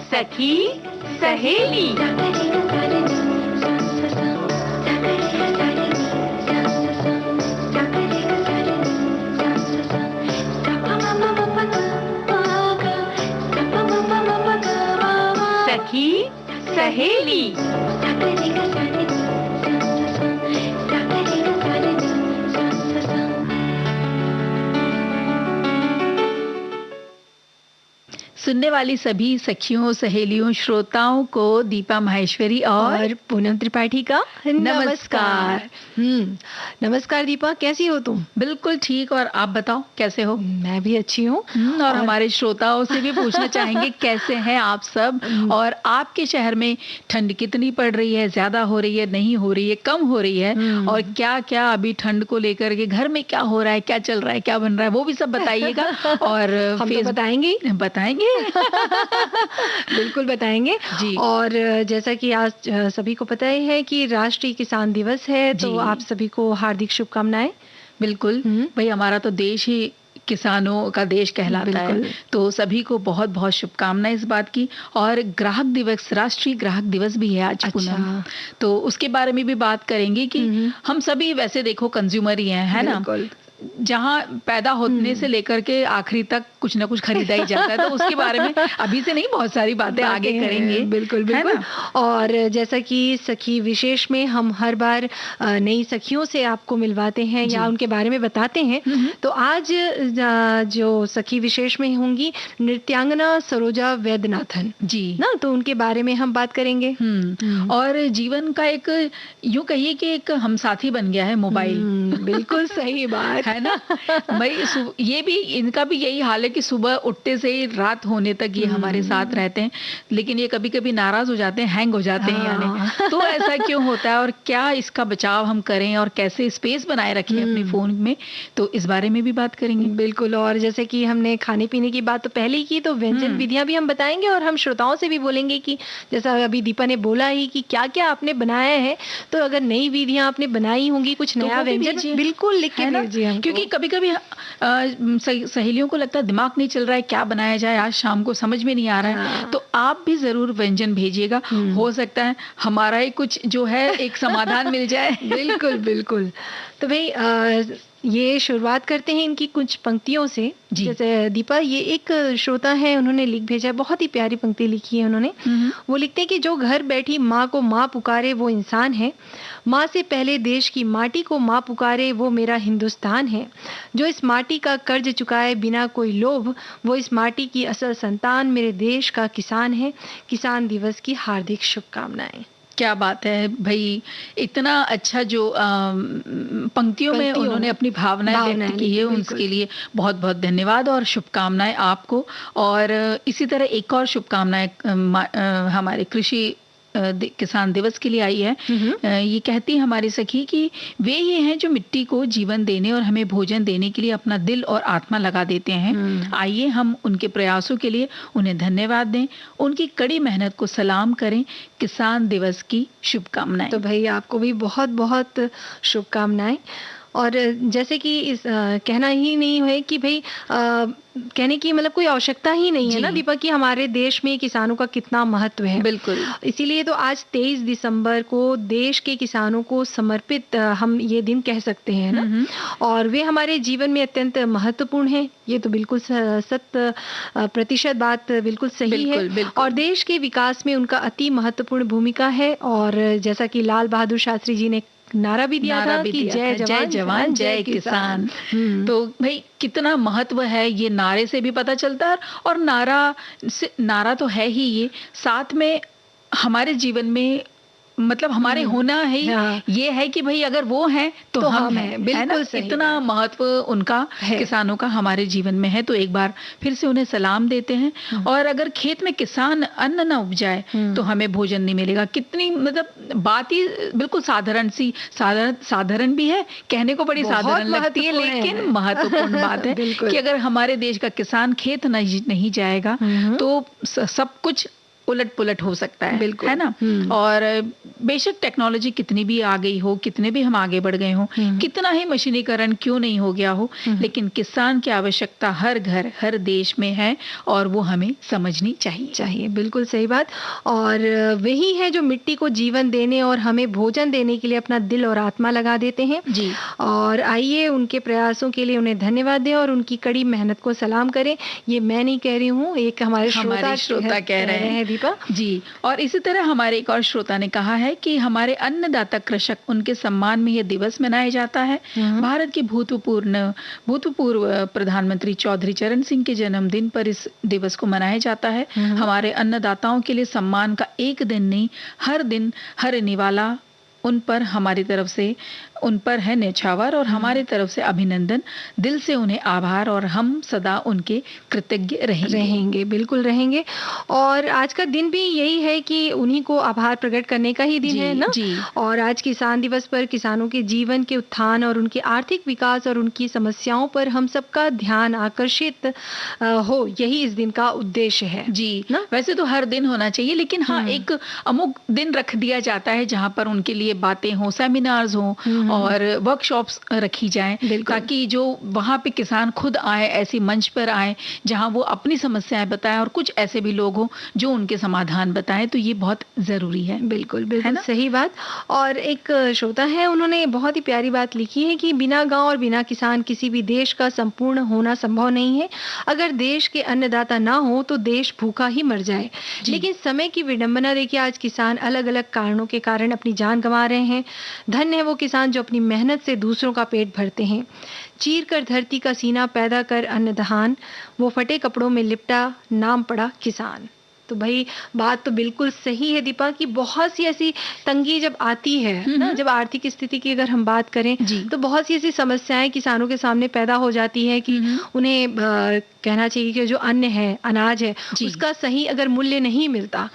सखी सहेली। सखी सहेली। सुनने वाली सभी सखियों, सहेलियों, श्रोताओं को दीपा माहेश्वरी और पूनम त्रिपाठी का नमस्कार। नमस्कार दीपा, कैसी हो तुम? बिल्कुल ठीक। और आप बताओ कैसे हो? मैं भी अच्छी हूँ। और हमारे श्रोताओं से भी पूछना चाहेंगे कैसे हैं आप सब, और आपके शहर में ठंड कितनी पड़ रही है, ज्यादा हो रही है, नहीं हो रही है, कम हो रही है, और क्या क्या अभी ठंड को लेकर के घर में क्या हो रहा है, क्या चल रहा है, क्या बन रहा है, वो भी सब बताइएगा। और हम तो बताएंगे बिल्कुल बताएंगे जी। और जैसा कि आज सभी को पता ही है कि राष्ट्रीय किसान दिवस है, तो आप सभी को हार्दिक शुभकामनाएं। बिल्कुल भाई, हमारा तो देश ही किसानों का देश कहलाता है, तो सभी को बहुत बहुत शुभकामनाएं इस बात की। और ग्राहक दिवस, राष्ट्रीय ग्राहक दिवस भी है आज। अच्छा। तो उसके बारे में भी बात करेंगे कि हम सभी वैसे देखो कंज्यूमर ही हैं, है ना? जहाँ पैदा होने से लेकर के आखिरी तक कुछ ना कुछ खरीदा ही जाता है, तो उसके बारे में अभी से नहीं, बहुत सारी बातें आगे करेंगे। बिल्कुल बिल्कुल। और जैसा कि सखी विशेष में हम हर बार नई सखियों से आपको मिलवाते हैं या उनके बारे में बताते हैं, तो आज जो सखी विशेष में होंगी नृत्यांगना सरोजा वैद्यनाथन जी ना, तो उनके बारे में हम बात करेंगे। और जीवन का एक, यूं कहिए कि एक हमसाथी बन गया है मोबाइल। बिल्कुल सही बात है ना भाई। ये भी, इनका भी यही हाल है कि सुबह उठते से ही रात होने तक ये हमारे साथ रहते हैं, लेकिन ये कभी कभी नाराज हो जाते हैं, हैंग हो जाते हैं यानी। तो ऐसा क्यों होता है और क्या इसका बचाव हम करें और कैसे स्पेस बनाए रखें अपने फोन में, तो इस बारे में भी बात करेंगे। बिल्कुल। और जैसे कि हमने खाने पीने की बात तो पहले ही की, तो व्यंजन विधियां भी हम बताएंगे, और हम श्रोताओं से भी बोलेंगे कि जैसा अभी दीपा ने बोला ही कि क्या क्या आपने बनाया है, तो अगर नई विधियां आपने बनाई होंगी, कुछ नया व्यंजन, बिल्कुल लिख के भेजिए। क्योंकि कभी कभी सहेलियों को लगता है दिमाग नहीं चल रहा है, क्या बनाया जाए आज शाम को, समझ में नहीं आ रहा है, तो आप भी जरूर व्यंजन भेजिएगा। हो सकता है हमारा ही कुछ जो है एक समाधान मिल जाए। बिल्कुल बिल्कुल। तो भाई ये शुरुआत करते हैं इनकी कुछ पंक्तियों से। जैसे दीपा, ये एक श्रोता है, उन्होंने लिख भेजा है, बहुत ही प्यारी पंक्ति लिखी है उन्होंने। वो लिखते हैं कि जो घर बैठी माँ को माँ पुकारे वो इंसान है, माँ से पहले देश की माटी को माँ पुकारे वो मेरा हिंदुस्तान है, जो इस माटी का कर्ज चुकाए बिना कोई लोभ वो इस माटी की असल संतान मेरे देश का किसान है। किसान दिवस की हार्दिक शुभकामनाएं। क्या बात है भाई, इतना अच्छा जो पंक्तियों में उन्होंने अपनी भावनाएं व्यक्त की है, उसके लिए बहुत बहुत धन्यवाद और शुभकामनाएं आपको। और इसी तरह एक और शुभकामनाएं हमारे कृषि किसान दिवस के लिए आई है। ये कहती है हमारी सखी कि वे ये हैं जो मिट्टी को जीवन देने और हमें भोजन देने के लिए अपना दिल और आत्मा लगा देते हैं। आइए हम उनके प्रयासों के लिए उन्हें धन्यवाद दें, उनकी कड़ी मेहनत को सलाम करें। किसान दिवस की शुभकामनाएं। तो भाई आपको भी बहुत बहुत शुभकामनाएं। और जैसे कि इस कहना ही नहीं है कि भाई कहने की मतलब कोई आवश्यकता ही नहीं है ना दीपा, कि हमारे देश में किसानों का कितना महत्व है। बिल्कुल। इसीलिए तो आज 23 दिसंबर को देश के किसानों को समर्पित हम ये दिन कह सकते हैं ना। और वे हमारे जीवन में अत्यंत महत्वपूर्ण है, ये तो बिल्कुल 100% बात बिल्कुल सही है। और देश के विकास में उनका अति महत्वपूर्ण भूमिका है। और जैसा कि लाल बहादुर शास्त्री जी ने नारा भी दिया था कि जय जवान जय किसान। तो भाई कितना महत्व है ये नारे से भी पता चलता है। और नारा तो है ही, ये साथ में हमारे जीवन में मतलब हमारे होना है ये है कि भाई अगर वो हैं तो हम हैं। बिल्कुल सही। इतना महत्व उनका किसानों का हमारे जीवन में है। तो एक बार फिर से उन्हें सलाम देते हैं। और अगर खेत में किसान अन्न ना उपजाए तो हमें भोजन नहीं मिलेगा। कितनी मतलब बात ही बिल्कुल साधारण भी है, कहने को बड़ी साधारण लगती है, लेकिन महत्वपूर्ण बात है कि अगर हमारे देश का किसान खेत नहीं जाएगा तो सब कुछ उलट पुलट हो सकता है, है ना। और बेशक टेक्नोलॉजी कितनी भी आ गई हो, कितने भी हम आगे बढ़ गए हों, कितना ही मशीनीकरण क्यों नहीं हो गया हो, लेकिन किसान की आवश्यकता हर घर हर देश में है और वो हमें समझनी चाहिए। बिल्कुल सही बात। और वही है जो मिट्टी को जीवन देने और हमें भोजन देने के लिए अपना दिल और आत्मा लगा देते हैं जी। और आइए उनके प्रयासों के लिए उन्हें धन्यवाद दें और उनकी कड़ी मेहनत को सलाम करें। ये मैं नहीं कह रही हूँ, एक हमारे श्रोता कह रहे हैं दीपा जी। और इसी तरह हमारे एक और श्रोता ने कहा है कि हमारे अन्नदाता कृषक, उनके सम्मान में यह दिवस मनाया जाता है। भारत के भूतपूर्व प्रधानमंत्री चौधरी चरण सिंह के जन्मदिन पर इस दिवस को मनाया जाता है। हमारे अन्नदाताओं के लिए सम्मान का एक दिन नहीं, हर दिन हर निवाला उन पर हमारी तरफ से उन पर है न्यौछावर और हमारी तरफ से अभिनंदन, दिल से उन्हें आभार और हम सदा उनके कृतज्ञ रहेंगे। बिल्कुल रहेंगे। और आज का दिन भी यही है कि उन्हीं को आभार प्रकट करने का ही दिन है ना। जी। और आज किसान दिवस पर किसानों के जीवन के उत्थान और उनके आर्थिक विकास और उनकी समस्याओं पर हम सबका ध्यान आकर्षित हो, यही इस दिन का उद्देश्य है जी ना। वैसे तो हर दिन होना चाहिए, लेकिन हाँ, एक अमुक दिन रख दिया जाता है जहाँ पर उनके लिए बातें हो, सेमिनार्स हो और वर्कशॉप्स रखी जाएं, ताकि जो वहाँ पे किसान खुद आए, ऐसी मंच पर आए जहाँ वो अपनी समस्याएं बताएं और कुछ ऐसे भी लोग हों जो उनके समाधान बताएं, तो ये बहुत जरूरी है। बिल्कुल सही बात। और एक श्रोता है, उन्होंने बहुत ही प्यारी बात लिखी है कि बिना गांव और बिना किसान किसी भी देश का संपूर्ण होना संभव नहीं है। अगर देश के अन्नदाता ना हो तो देश भूखा ही मर जाए। लेकिन समय की विडंबना देखिए, आज किसान अलग अलग कारणों के कारण अपनी जान गंवा रहे हैं। धन्य है वो किसान जो अपनी मेहनत से दूसरों का पेट भरते हैं। चीर कर धरती का सीना पैदा कर अन्नधान, वो फटे कपड़ों में लिपटा, नाम पड़ा किसान। तो भाई बात तो बिल्कुल सही है दीपा कि बहुत सी ऐसी तंगी जब आती है ना, जब आर्थिक स्थिति की अगर हम बात करें तो बहुत सी ऐसी समस्याएं किसानों के सामने पैदा हो जाती है कि उन्हें कहना चाहिए कि जो अन्न है, अनाज है, उसका सही अगर मूल्य नहीं मिलता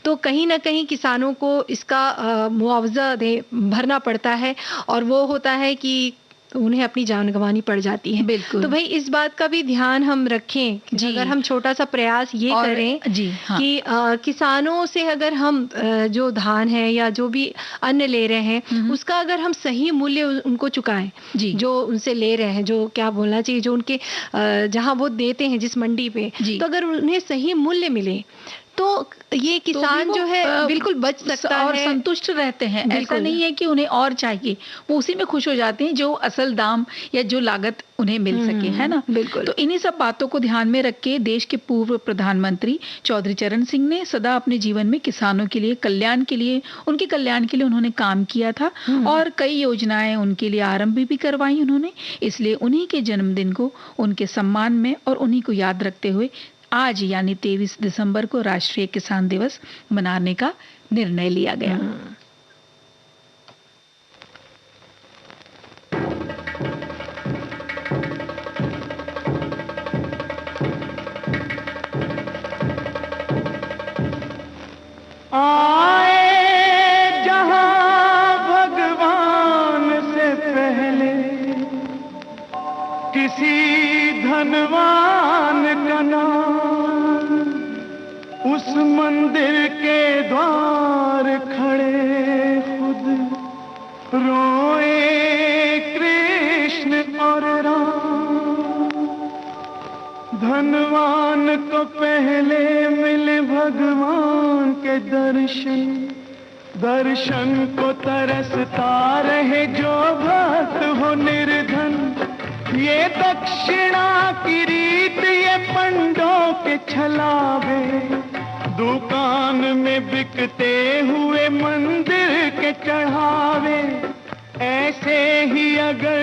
तो कहीं ना कहीं किसानों को इसका मुआवजा भरना पड़ता है और वो होता है कि उन्हें अपनी जान गंवानी पड़ जाती है। बिल्कुल। तो भाई इस बात का भी ध्यान हम रखें कि अगर हम छोटा सा प्रयास ये करें कि किसानों से अगर हम जो धान है या जो भी अन्न ले रहे हैं उसका अगर हम सही मूल्य उनको चुकाएं, जो उनसे ले रहे हैं, जो क्या बोलना चाहिए, जो उनके जहां वो देते हैं जिस मंडी पे, तो अगर उन्हें सही मूल्य मिले तो ये किसान जो है बिल्कुल बच सकता है और संतुष्ट रहते हैं। ऐसा नहीं है कि उन्हें और चाहिए, वो उसी में खुश हो जाते हैं जो असल दाम या जो लागत उन्हें मिल सके, है ना। बिल्कुल। तो इन्हीं सब बातों को ध्यान में रख के देश के पूर्व प्रधानमंत्री चौधरी चरण सिंह ने सदा अपने जीवन में किसानों के लिए, कल्याण के लिए, उनके कल्याण के लिए उन्होंने काम किया था और कई योजनाएं उनके लिए आरंभ भी करवाई उन्होंने। इसलिए उन्हीं के जन्मदिन को उनके सम्मान में और उन्हीं को याद रखते हुए आज यानी 23 दिसंबर को राष्ट्रीय किसान दिवस मनाने का निर्णय लिया गया। आए जहां भगवान से पहले किसी धनवान का नाम, उस मंदिर के द्वार खड़े खुद रोए कृष्ण और राम। धनवान को पहले मिले भगवान के दर्शन, दर्शन को तरसता रहे जो भक्त हो निर्धन। ये दक्षिणा की रीत ये पंडों के छलावे, दुकान में बिकते हुए मंदिर के चढ़ावे। ऐसे ही अगर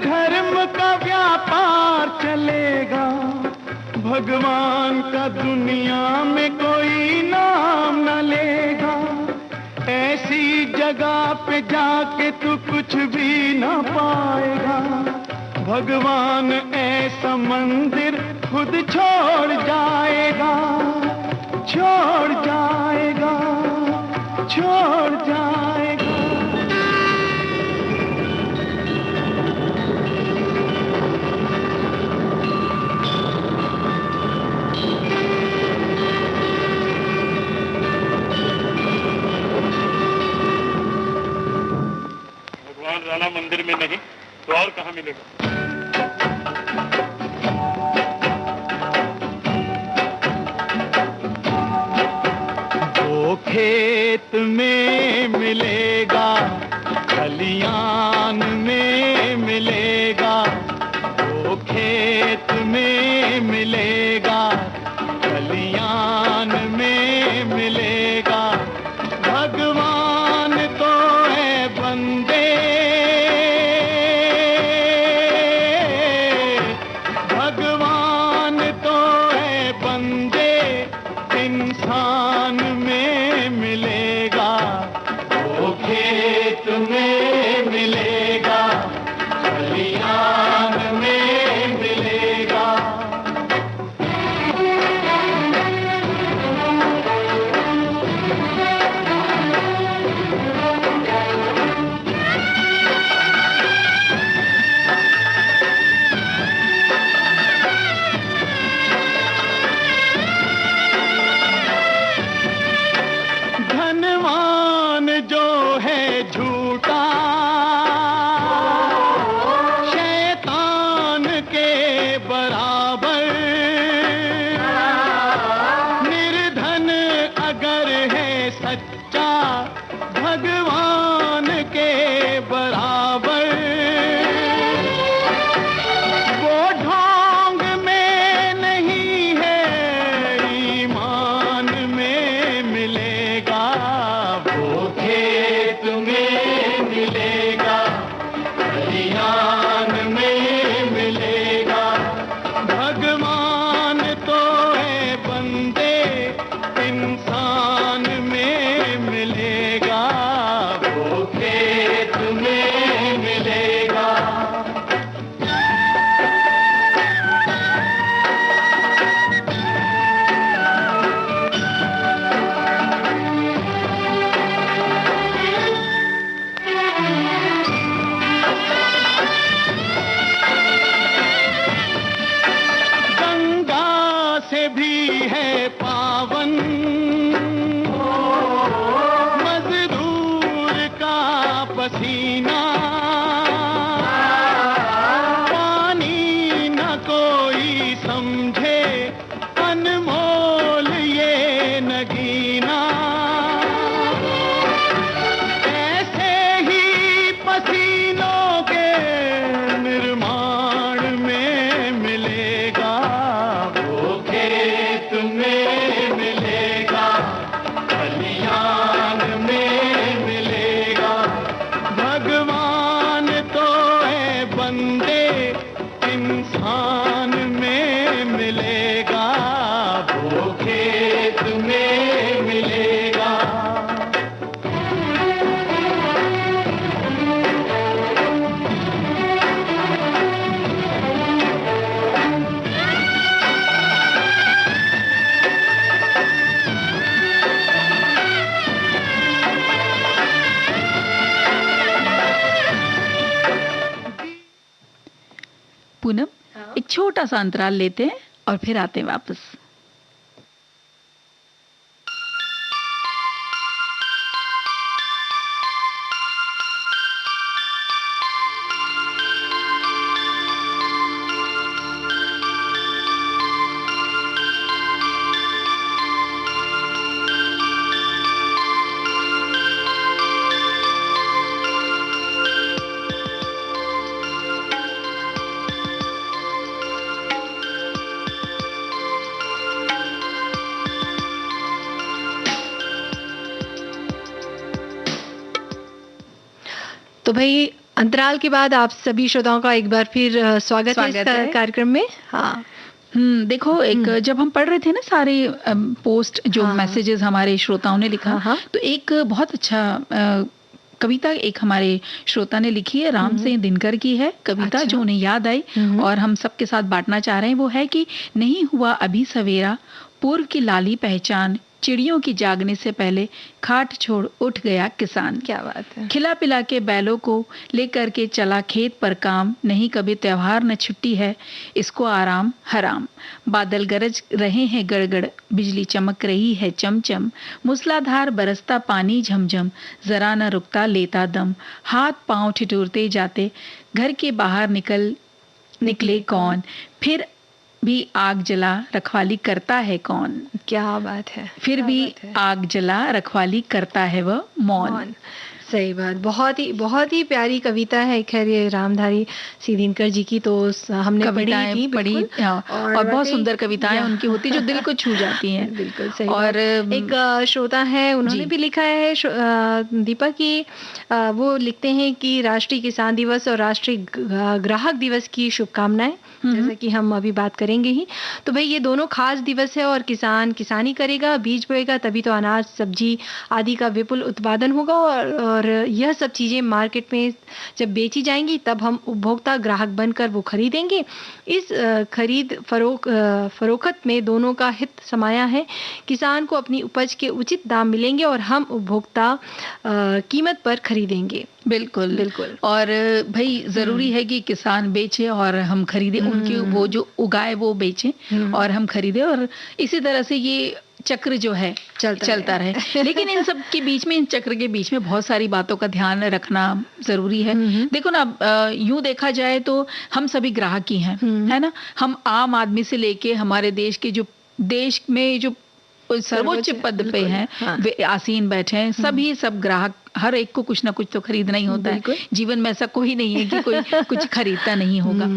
धर्म का व्यापार चलेगा, भगवान का दुनिया में कोई नाम न लेगा। ऐसी जगह पे जाके तू कुछ भी ना पाएगा, भगवान ऐसा मंदिर खुद छोड़ जाएगा, छोड़ जाएगा, छोड़ जाएगा। खेत में मिलेगा, खलियान में मिलेगा, वो खेत में मिलेगा, खलियान में मिलेगा। भगवान तो है बंदे, भगवान तो है बंदे, इंसान में मिलेगा, वो खेत में मिलेगा, खलियान में मिलेगा। धनवान जो है झूठा, शैतान के बराबर, निर्धन अगर है सच्चा, भगवान के बराबर। वो ढोंग में नहीं है, ईमान में मिलेगा, वो खेत में मिलेगा, खलियान में मिलेगा। भगवान तो है बंदे, इंसान में मिलेगा, वो खेत में मिलेगा। गंगा से भी है पावन, मजदूर का पसीना, पानी न कोई समझे, अनमोल ये नगीना। ऐसे ही पसीनों के निर्माण में मिलेगा, वो खेत में मिलेगा, खलियान में मिलेगा। भगवान तो है बंदे, इंसान में मिलेगा, वो खेत में मिलेगा। पूनम, एक छोटा सा अंतराल लेते हैं और फिर आते हैं वापस। तो भाई अंतराल के बाद आप सभी श्रोताओं का एक बार फिर स्वागत है इस कार्यक्रम में। हाँ, देखो, एक जब हम पढ़ रहे थे ना सारे पोस्ट जो मैसेजेस हमारे श्रोताओं ने लिखा, तो एक बहुत अच्छा कविता एक हमारे श्रोता ने लिखी है, राम सिंह दिनकर की है कविता, जो उन्हें याद आई और हम सबके साथ बांटना चाह रहे हैं। वो है कि नहीं हुआ अभी सवेरा, पूर्व की लाली पहचान, चिड़ियों की जागने से पहले खाट छोड़ उठ गया किसान। क्या बात है। खिला पिला के बैलों को लेकर के चला खेत पर काम, नहीं कभी त्योहार न छुट्टी है, इसको आराम हराम। बादल गरज रहे हैं गड़गड़, बिजली चमक रही है चमचम, मूसलाधार बरसता पानी झमझम, जरा न रुकता लेता दम। हाथ पांव ठिठुरते जाते, घर के बाहर निकले कौन, फिर भी आग जला रखवाली करता है कौन। क्या बात है, फिर क्या भी बात है। आग जला रखवाली करता है वह मौन। मौन। सही बात, बहुत ही प्यारी कविता है। खैर ये रामधारी सिद्दीनकर जी की तो हमने पढ़ी कविताएं थी पढ़ी, बिल्कुल। और बहुत वाकई सुंदर कविताएं उनकी होती जो दिल को छू जाती हैं। बिल्कुल सही और बात। एक श्रोता है, उन्होंने जी। भी लिखा है दीपा की, वो लिखते हैं कि राष्ट्रीय किसान दिवस और राष्ट्रीय ग्राहक दिवस की शुभकामनाएं, जैसा कि हम अभी बात करेंगे ही। तो भाई ये दोनों खास दिवस है और किसान किसानी करेगा, बीज बोएगा, तभी तो अनाज सब्जी आदि का विपुल उत्पादन होगा और यह सब चीजें मार्केट में जब बेची जाएंगी तब हम उपभोक्ता ग्राहक बनकर वो खरीदेंगे। इस खरीद फरोख्त में दोनों का हित समाया है। किसान को अपनी उपज के उचित दाम मिलेंगे और हम उपभोक्ता कीमत पर खरीदेंगे। बिल्कुल बिल्कुल। और भाई जरूरी है कि किसान बेचे और हम खरीदे, उनकी वो जो उगाए वो बेचे और हम खरीदे, और इसी तरह से ये चक्र जो है चलता रहे। लेकिन इन सब के बीच में, इन चक्र के बीच में बहुत सारी बातों का ध्यान रखना जरूरी है। देखो ना, यूं देखा जाए तो हम सभी ग्राहक ही हैं, है ना। हम आम आदमी से लेके हमारे देश में जो सर्वोच्च पद पे हैं, हाँ। वे आसीन बैठे हैं, सभी सब ग्राहक, हर एक को कुछ ना कुछ तो खरीदना ही होता है। जीवन में ऐसा कोई नहीं है कि कोई कुछ खरीदता नहीं होगा।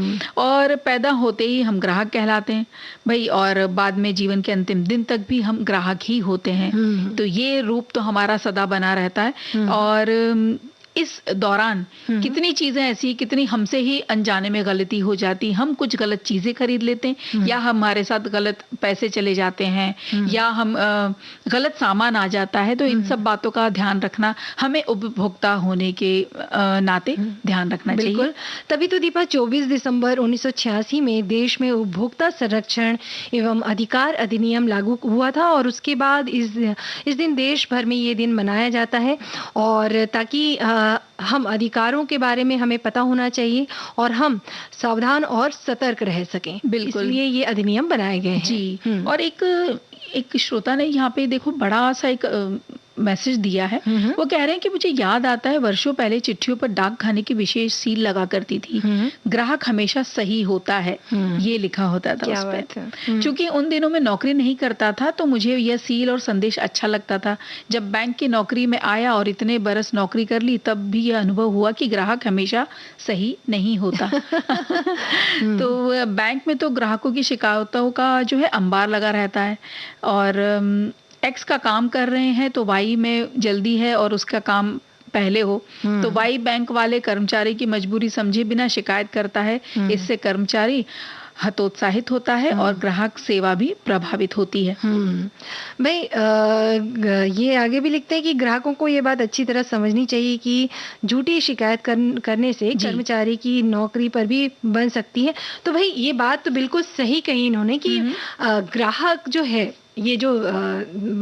और पैदा होते ही हम ग्राहक कहलाते हैं भाई, और बाद में जीवन के अंतिम दिन तक भी हम ग्राहक ही होते हैं। तो ये रूप तो हमारा सदा बना रहता है। और इस दौरान कितनी चीजें ऐसी, कितनी हमसे ही अनजाने में गलती हो जाती, हम कुछ गलत चीजें खरीद लेते हैं, या हमारे साथ गलत पैसे चले जाते हैं, या हम गलत सामान आ जाता है। तो इन सब बातों का ध्यान रखना हमें उपभोक्ता होने के नाते ध्यान रखना चाहिए। बिल्कुल। तभी तो दीपा 24 दिसंबर 1986 में देश में उपभोक्ता संरक्षण एवं अधिकार अधिनियम लागू हुआ था, और उसके बाद इस दिन देश भर में ये दिन मनाया जाता है। और ताकि हम अधिकारों के बारे में हमें पता होना चाहिए और हम सावधान और सतर्क रह सकें, बिल्कुल, इसलिए ये अधिनियम बनाए गए हैं। जी। और एक श्रोता ने यहाँ पे देखो बड़ा सा एक मैसेज दिया है। वो कह रहे हैं कि मुझे याद आता है वर्षों पहले चिट्ठियों पर डाक खाने की विशेष सील लगा करती थी, ग्राहक हमेशा सही होता है, ये लिखा होता था उस पर। क्योंकि उन दिनों में नौकरी नहीं करता था तो मुझे यह सील और संदेश अच्छा लगता था। जब बैंक की नौकरी में आया और इतने बरस नौकरी कर ली, तब भी यह अनुभव हुआ कि ग्राहक हमेशा सही नहीं होता। तो बैंक में तो ग्राहकों की शिकायतों का जो है अंबार लगा रहता है, और एक्स का काम कर रहे हैं तो वाई में जल्दी है और उसका काम पहले हो, तो वाई बैंक वाले कर्मचारी की मजबूरी समझे बिना शिकायत करता है। इससे कर्मचारी हतोत्साहित होता है और ग्राहक सेवा भी प्रभावित होती है। भाई ये आगे भी लिखते हैं कि ग्राहकों को ये बात अच्छी तरह समझनी चाहिए कि झूठी शिकायत करने से कर्मचारी की नौकरी पर भी बन सकती है। तो भाई ये बात तो बिल्कुल सही कही इन्होंने कि ग्राहक जो है, ये जो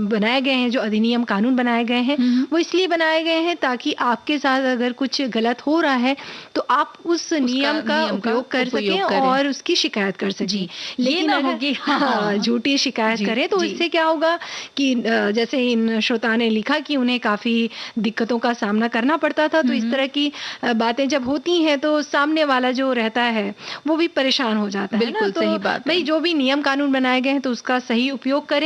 बनाए गए हैं, जो अधिनियम कानून बनाए गए हैं, वो इसलिए बनाए गए हैं ताकि आपके साथ अगर कुछ गलत हो रहा है तो आप उस नियम का उपयोग कर सकें और उसकी शिकायत कर सकें। लेकिन अगर झूठी शिकायत करें तो इससे क्या होगा कि जैसे इन श्रोता ने लिखा कि उन्हें काफी दिक्कतों का सामना करना पड़ता था। तो इस तरह की बातें जब होती हैं तो सामने वाला जो रहता है वो भी परेशान हो जाता है। बिल्कुल सही बात। भाई जो भी नियम कानून बनाए गए हैं तो उसका सही उपयोग करें,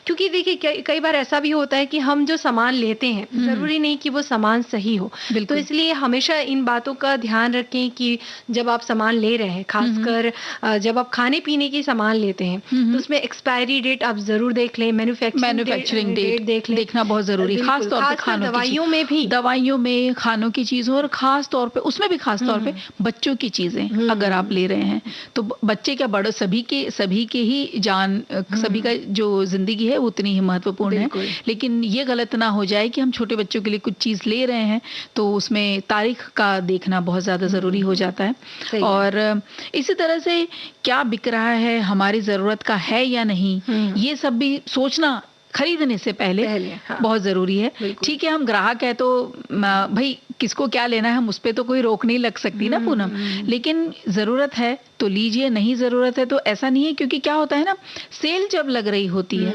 क्योंकि देखिए कई बार ऐसा भी होता है कि हम जो सामान लेते हैं जरूरी नहीं कि वो सामान सही हो। तो इसलिए हमेशा इन बातों का ध्यान रखें कि जब आप सामान ले रहे हैं, खासकर जब आप खाने पीने की सामान लेते हैं, तो उसमें एक्सपायरी डेट आप जरूर देख लें, मैन्युफैक्चरिंग डेट देखना बहुत जरूरी, खास तौर पे खानों दवाइयों में भी, दवाइयों में, खानों की चीजों, और खास तौर पे उसमें भी खास तौर पे बच्चों की चीजें अगर आप ले रहे हैं तो बच्चे क्या बड़े सभी के ही जान, सभी का जो जिंदगी है वो उतनी ही महत्वपूर्ण है। लेकिन ये गलत ना हो जाए कि हम छोटे बच्चों के लिए कुछ चीज ले रहे हैं तो उसमें तारीख का देखना बहुत ज्यादा जरूरी हो जाता है। और इसी तरह से क्या बिक रहा है, हमारी जरूरत का है या नहीं, ये सब भी सोचना खरीदने से पहले बहुत जरूरी है। ठीक है, हम ग्राहक है तो भाई किसको क्या लेना है, हम उस पे तो कोई रोक नहीं लग सकती ना पूनम। लेकिन ज़रूरत है तो लीजिए, नहीं ज़रूरत है तो ऐसा नहीं है, क्योंकि क्या होता है ना, सेल जब लग रही होती है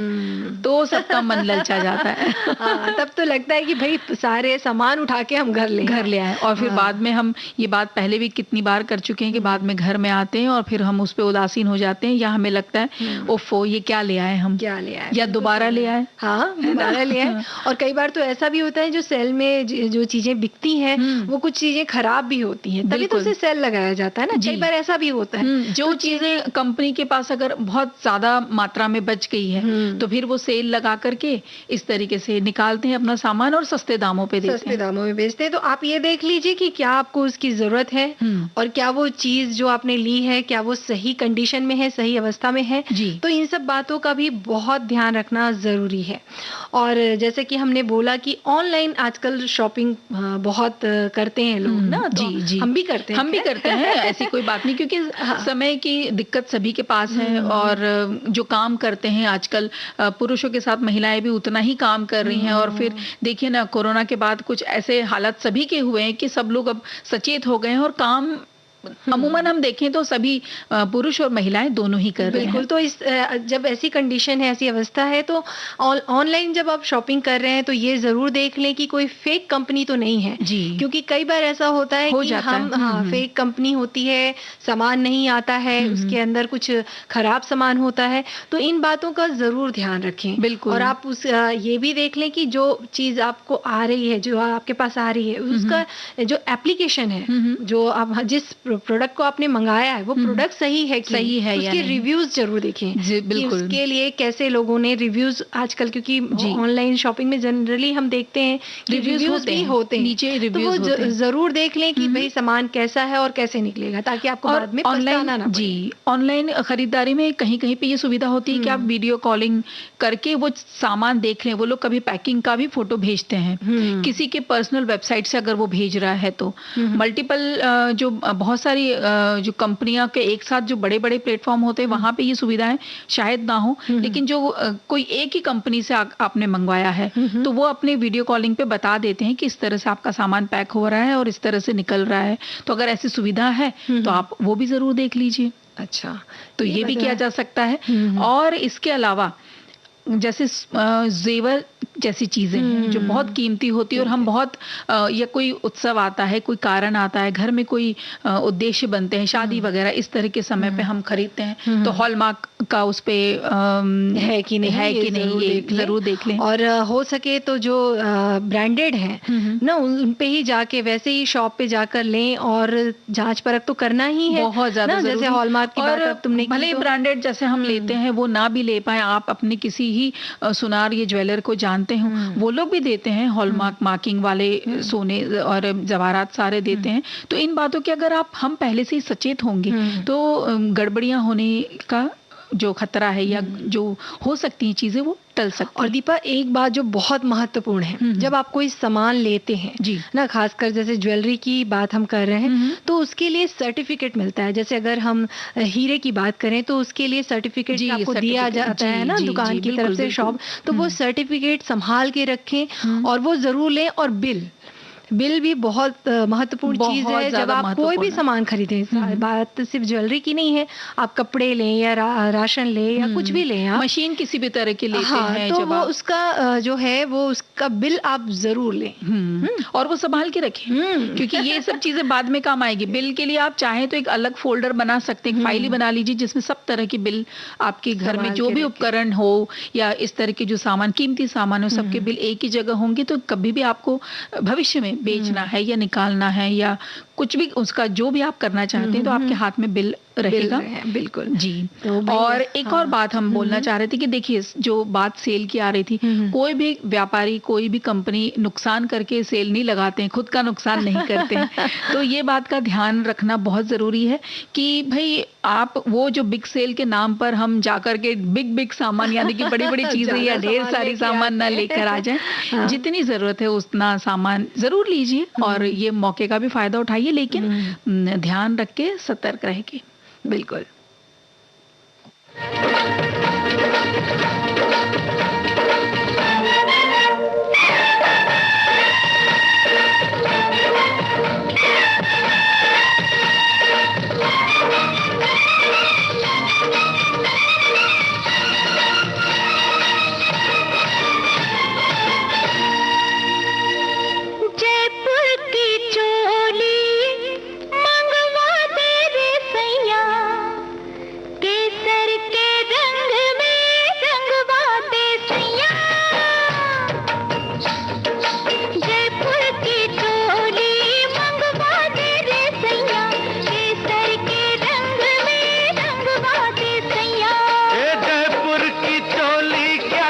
तो सबका मन ललचा जाता है। हाँ, तब तो लगता है कि भाई सारे सामान उठा के हम घर ले आए, और फिर बाद में हम ये बात पहले भी कितनी बार कर चुके हैं कि बाद में घर में आते हैं और फिर हम उस पे उदासीन हो जाते हैं, या हमें लगता है ओफो ये क्या ले आए हम, क्या ले आए, या दोबारा ले आए। हाँ, दोबारा ले आए। और कई बार तो ऐसा भी होता है जो सेल में जो चीजें बिकती हैं वो कुछ चीजें खराब भी होती हैं, तभी तो उसे सेल लगाया जाता है ना। कई बार ऐसा भी होता है जो चीजें कंपनी के पास अगर बहुत ज्यादा मात्रा में बच गई है तो फिर वो सेल लगा करके इस तरीके से निकालते हैं अपना सामान और सस्ते दामों पे देते हैं, सस्ते दामों में बेचते हैं। तो आप ये देख लीजिए कि क्या आपको उसकी जरूरत है और क्या वो चीज जो आपने ली है क्या वो सही कंडीशन में है, सही अवस्था में है। तो इन सब बातों का भी बहुत ध्यान रखना जरूरी है। और जैसे कि हमने बोला कि ऑनलाइन आजकल शॉपिंग बहुत करते हैं लोग ना, तो जी हम भी करते हैं, ऐसी कोई बात नहीं, क्योंकि समय की दिक्कत सभी के पास है और जो काम करते हैं आजकल पुरुषों के साथ महिलाएं भी उतना ही काम कर रही हैं। और फिर देखिए ना, कोरोना के बाद कुछ ऐसे हालात सभी के हुए हैं कि सब लोग अब सचेत हो गए हैं और काम अमूमन हम देखें तो सभी पुरुष और महिलाएं दोनों ही कर रहे हैं। तो इस जब ऐसी कंडीशन है, ऐसी अवस्था है, तो ऑनलाइन जब आप शॉपिंग कर रहे हैं तो ये जरूर देख लें कि कोई फेक कंपनी तो नहीं है जी, क्योंकि कई बार ऐसा होता है कि हम फेक कंपनी होती है, सामान नहीं आता है, उसके अंदर कुछ खराब सामान होता है, तो इन बातों का जरूर ध्यान रखें। बिल्कुल। और आप ये भी देख लें कि जो चीज आपको आ रही है, जो आपके पास आ रही है, उसका जो एप्लीकेशन है, जो आप जिस प्रोडक्ट को आपने मंगाया है वो प्रोडक्ट सही है कि सही है, उसके रिव्यूज जरूर देखें। बिल्कुल। उसके लिए कैसे लोगों ने रिव्यूज, आजकल क्योंकि ऑनलाइन शॉपिंग में जनरली हम देखते हैं रिव्यूज भी होते हैं, नीचे रिव्यूज तो वो जरूर देख लें कि भाई सामान कैसा है और कैसे निकलेगा, ताकि आपको बाद में पछताना ना पड़े। जी, ऑनलाइन खरीदारी में कहीं कहीं पे ये सुविधा होती है कि आप वीडियो कॉलिंग करके वो सामान देख लें। वो लोग कभी पैकिंग का भी फोटो भेजते हैं, किसी के पर्सनल वेबसाइट से अगर वो भेज रहा है तो। मल्टीपल जो बहुत सारी जो कंपनियां के एक साथ जो बड़े बड़े प्लेटफॉर्म होते हैं वहां पे ये सुविधाएं शायद ना हो, लेकिन जो कोई एक ही कंपनी से आपने मंगवाया है तो वो अपने वीडियो कॉलिंग पे बता देते हैं कि इस तरह से आपका सामान पैक हो रहा है और इस तरह से निकल रहा है। तो अगर ऐसी सुविधा है तो आप वो भी जरूर देख लीजिए। अच्छा, तो ये भी किया जा सकता है। और इसके अलावा जैसे जेवर जैसी चीजें हैं जो बहुत कीमती होती है और हम बहुत या कोई उत्सव आता है, कोई कारण आता है, घर में कोई उद्देश्य बनते हैं, शादी वगैरह, इस तरह के समय पे हम खरीदते हैं तो हॉलमार्क का उस पे है कि नहीं ये जरूर देख लें। और हो सके तो जो ब्रांडेड है ना उन पे ही जाके, वैसे ही शॉप पे जाकर लें और जांच परख तो करना ही है बहुत ज्यादा। जैसे हॉलमार्क की बात अब तुमने की, भले ब्रांडेड जैसे हम लेते हैं वो ना भी ले पाए, आप अपने किसी ही सुनार या ज्वेलर को जानते हो, वो लोग भी देते हैं हॉलमार्क मार्किंग वाले सोने और जवाहरात सारे देते हैं। तो इन बातों के अगर हम पहले से ही सचेत होंगे तो गड़बड़ियां होने का जो खतरा है या जो हो सकती हैं चीजें वो टल सकती। और दीपा, एक बात जो बहुत महत्वपूर्ण है, जब आप कोई सामान लेते हैं ना, खासकर जैसे ज्वेलरी की बात हम कर रहे हैं तो उसके लिए सर्टिफिकेट मिलता है। जैसे अगर हम हीरे की बात करें तो उसके लिए सर्टिफिकेट आपको दिया जाता है ना दुकान की तरफ से, शॉप, तो वो सर्टिफिकेट संभाल के रखें और वो जरूर लें। और बिल भी बहुत महत्वपूर्ण चीज है जब आप कोई भी सामान खरीदें। बात सिर्फ ज्वेलरी की नहीं है, आप कपड़े लें या राशन लें या कुछ भी लें, आप मशीन किसी भी तरह की लेते हैं तो वो उसका जो है वो उसका बिल आप जरूर लें और वो संभाल के रखें क्योंकि ये सब चीजें बाद में काम आएगी। बिल के लिए आप चाहें तो एक अलग फोल्डर बना सकते हैं, फाइल ही बना लीजिए जिसमें सब तरह की बिल, आपके घर में जो भी उपकरण हो या इस तरह के जो सामान, कीमती सामान हो, सबके बिल एक ही जगह होंगे तो कभी भी आपको भविष्य में बेचना है या निकालना है या कुछ भी उसका जो भी आप करना चाहते हैं तो आपके हाथ में बिल रहेगा। बिल्कुल जी। और एक और बात हम बोलना चाह रहे थे कि देखिए जो बात सेल की आ रही थी, कोई भी व्यापारी, कोई भी कंपनी नुकसान करके सेल नहीं लगाते हैं, खुद का नुकसान नहीं करते हैं। तो ये बात का ध्यान रखना बहुत जरूरी है कि भाई आप वो जो बिग सेल के नाम पर हम जाकर के बिग सामान यानी कि बड़ी बड़ी चीजें या ढेर सारी सामान ना लेकर आ जाए। जितनी जरूरत है उतना सामान जरूर लीजिए और ये मौके का भी फायदा उठाइए, लेकिन ध्यान रख के सतर्क रह के। बिल्कुल।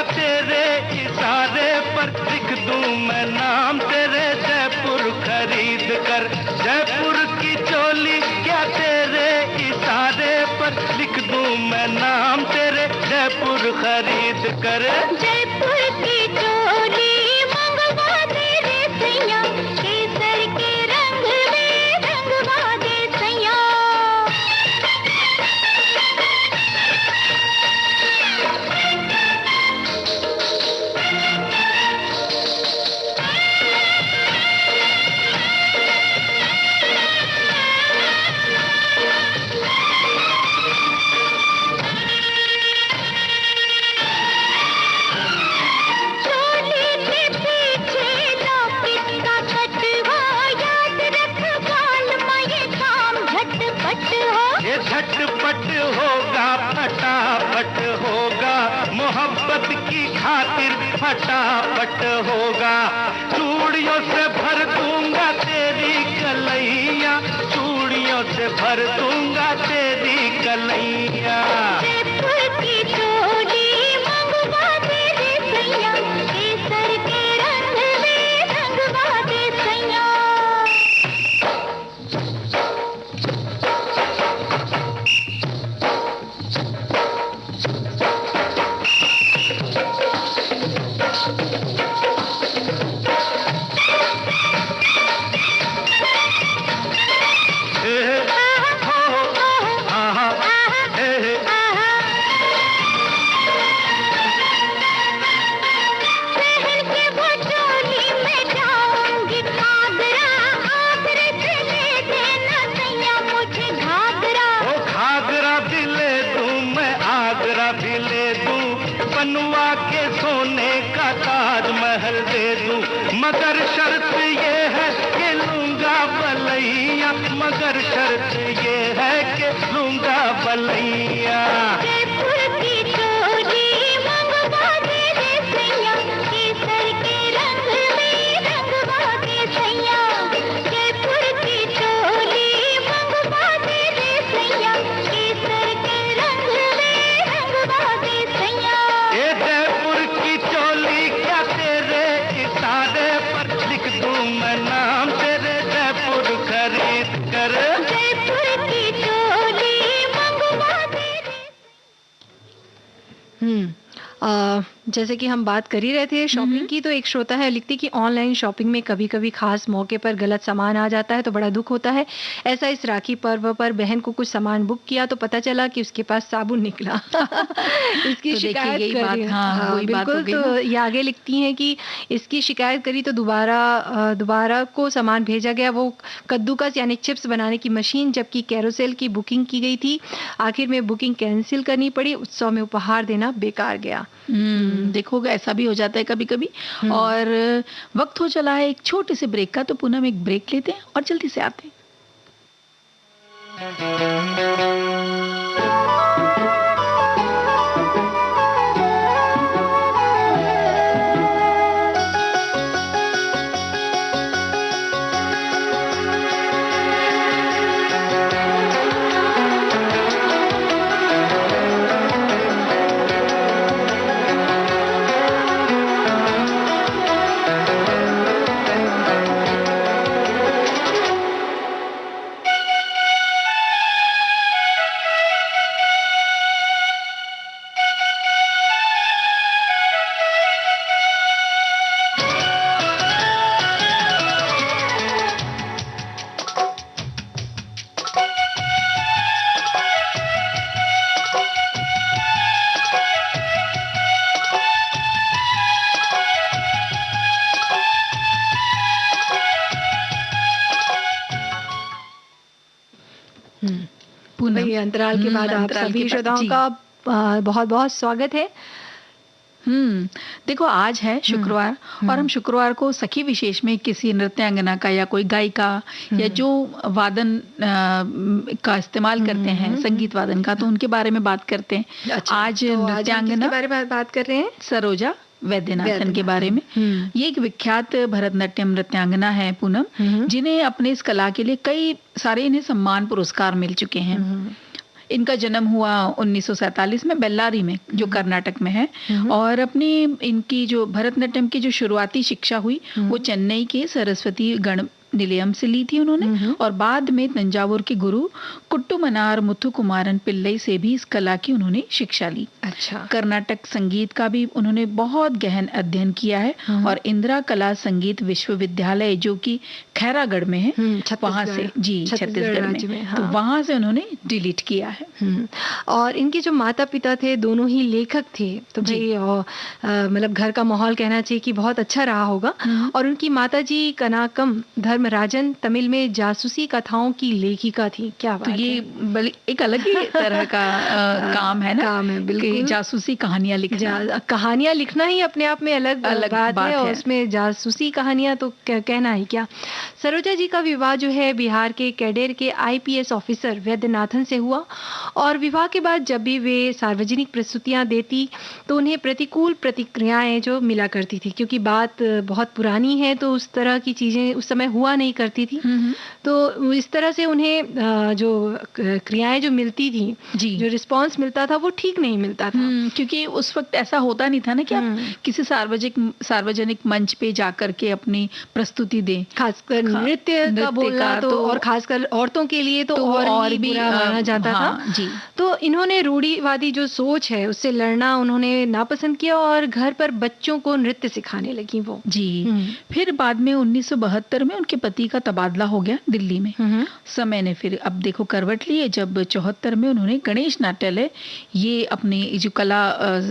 तेरे इशारे पर लिख दूं मैं नाम तेरे, जयपुर खरीद कर। जयपुर की चोली क्या तेरे इशारे पर लिख दूं मैं नाम तेरे, जयपुर खरीद कर। जयपुर की चोली मंगवा दे रे सैया, केसर के रंग में रंगवा दे सैया। झटपट होगा फटाफट होगा, मोहब्बत की खातिर फटाफट होगा। चूड़ियों से भर दूंगा तेरी कलैया, चूड़ियों से भर दूंगा तेरी कलैया। जयपुर की चोली मंगवा दे रे सैया, केसर के रंग में रंगवा दे सैया। बनवा के सोने का ताजमहल दे दूं, मगर शर्त ये है कि लूंगा बलैया, मगर शर्त ये है कि लूंगा बलैया। जयपुर की चोली मंगवा दे रे सैया, केसर के रंग में रंगवा दे सैया। जयपुर की चोली मंगवा दे रे सैया, केसर के रंग में रंगवा दे सैया। ये जयपुर की चोली क्या तेरे इशारे पर लिख दूं मैं नाम तेरे, जयपुर खरीद कर। जयपुर की चोली मंगवा दे रे। जैसे कि हम बात कर ही रहे थे शॉपिंग की, तो एक श्रोता है लिखती कि ऑनलाइन शॉपिंग में कभी कभी खास मौके पर गलत सामान आ जाता है तो बड़ा दुख होता है। ऐसा इस राखी पर्व पर बहन को कुछ सामान बुक किया तो पता चला कि उसके पास साबुन निकला। इसकी तो शिकायत देखिए, यही करी। बात, हाँ, वही बात हो बिल्कुल। गई तो ना। ये आगे लिखती हैं कि इसकी शिकायत करी तो दोबारा को सामान भेजा गया, वो कद्दूकस यानी चिप्स बनाने की मशीन, जबकि कैरोसेल की बुकिंग की गई थी। आखिर में बुकिंग कैंसिल करनी पड़ी, उत्सव में उपहार देना बेकार गया। देखो ऐसा भी हो जाता है कभी कभी। और वक्त हो चला है एक छोटे से ब्रेक का, तो पूनम एक ब्रेक लेते हैं और जल्दी से आते हैं। वही अंतराल के बाद आप अंतराल सभी के बाद, श्रोताओं जी। का बहुत बहुत स्वागत है। देखो आज है शुक्रवार और हम शुक्रवार को सखी विशेष में किसी नृत्यांगना का या कोई गायिका या जो वादन का इस्तेमाल करते हैं, संगीत वादन का, तो उनके बारे में बात करते हैं। अच्छा, आज तो आज हम नृत्यांगना किसके बारे में बात कर रहे हैं? सरोजा वैद्यनाथन के बारे में। ये एक विख्यात भरतनाट्यम नृत्यांगना है पूनम, जिन्हें अपने इस कला के लिए कई सारे इन्हें सम्मान पुरस्कार मिल चुके हैं। इनका जन्म हुआ 1947 में बेल्लारी में, जो कर्नाटक में है। और अपनी इनकी जो भरतनाट्यम की जो शुरुआती शिक्षा हुई वो चेन्नई के सरस्वती गण निलयम से ली थी उन्होंने। और बाद में तंजावुर के गुरु कुट्टुमनार मुथुकुमारन पिल्लई से भी इस कला की उन्होंने शिक्षा ली। अच्छा। कर्नाटक संगीत का भी उन्होंने बहुत गहन अध्ययन किया है। और इंदिरा कला संगीत विश्वविद्यालय जो कि खैरागढ़ में है, वहां से, जी, छत्तीसगढ़ में, हाँ। तो वहां से उन्होंने डिलीट किया है। और इनके जो माता पिता थे दोनों ही लेखक थे, तो भाई मतलब घर का माहौल कहना चाहिए कि बहुत अच्छा रहा होगा। और उनकी माता जी कनाकम धर्मराजन तमिल में जासूसी कथाओं की लेखिका थी। क्या बात तो ये है? एक अलग ही तरह का काम है ना, काम है, बिल्कुल। जासूसी कहानियां लिखना, कहानियां लिखना ही अपने आप में अलग बात है। और उसमें जासूसी कहानियां तो कहना ही क्या। सरोजा जी का विवाह जो है बिहार के कैडेर के IPS ऑफिसर वैद्यनाथन से हुआ। और विवाह के बाद जब भी वे सार्वजनिक प्रस्तुतियां देती तो उन्हें प्रतिकूल प्रतिक्रियाएं जो मिला करती थी, क्योंकि बात बहुत पुरानी है तो उस तरह की चीजें उस समय हुआ नहीं करती थी। तो इस तरह से उन्हें जो क्रियाएं जो मिलती थी, जो रिस्पांस मिलता था वो ठीक नहीं मिलता था। क्योंकि उस वक्त ऐसा होता नहीं था ना कि आप किसी सार्वजनिक मंच पे जाकर के अपनी प्रस्तुति दें, खासकर नृत्य का बोलना तो और खासकर औरतों के लिए तो और भी बुरा माना जाता था। जी। तो इन्होंने रूढ़िवादी जो सोच है उससे लड़ना उन्होंने नापसंद किया और घर पर बच्चों को नृत्य सिखाने लगी वो। जी। फिर बाद में 1972 में उनके पति का तबादला हो गया दिल्ली में। समय ने फिर अब देखो करवट लिए, जब 74 में उन्होंने गणेश नाट्यालय, ये अपनी जो कला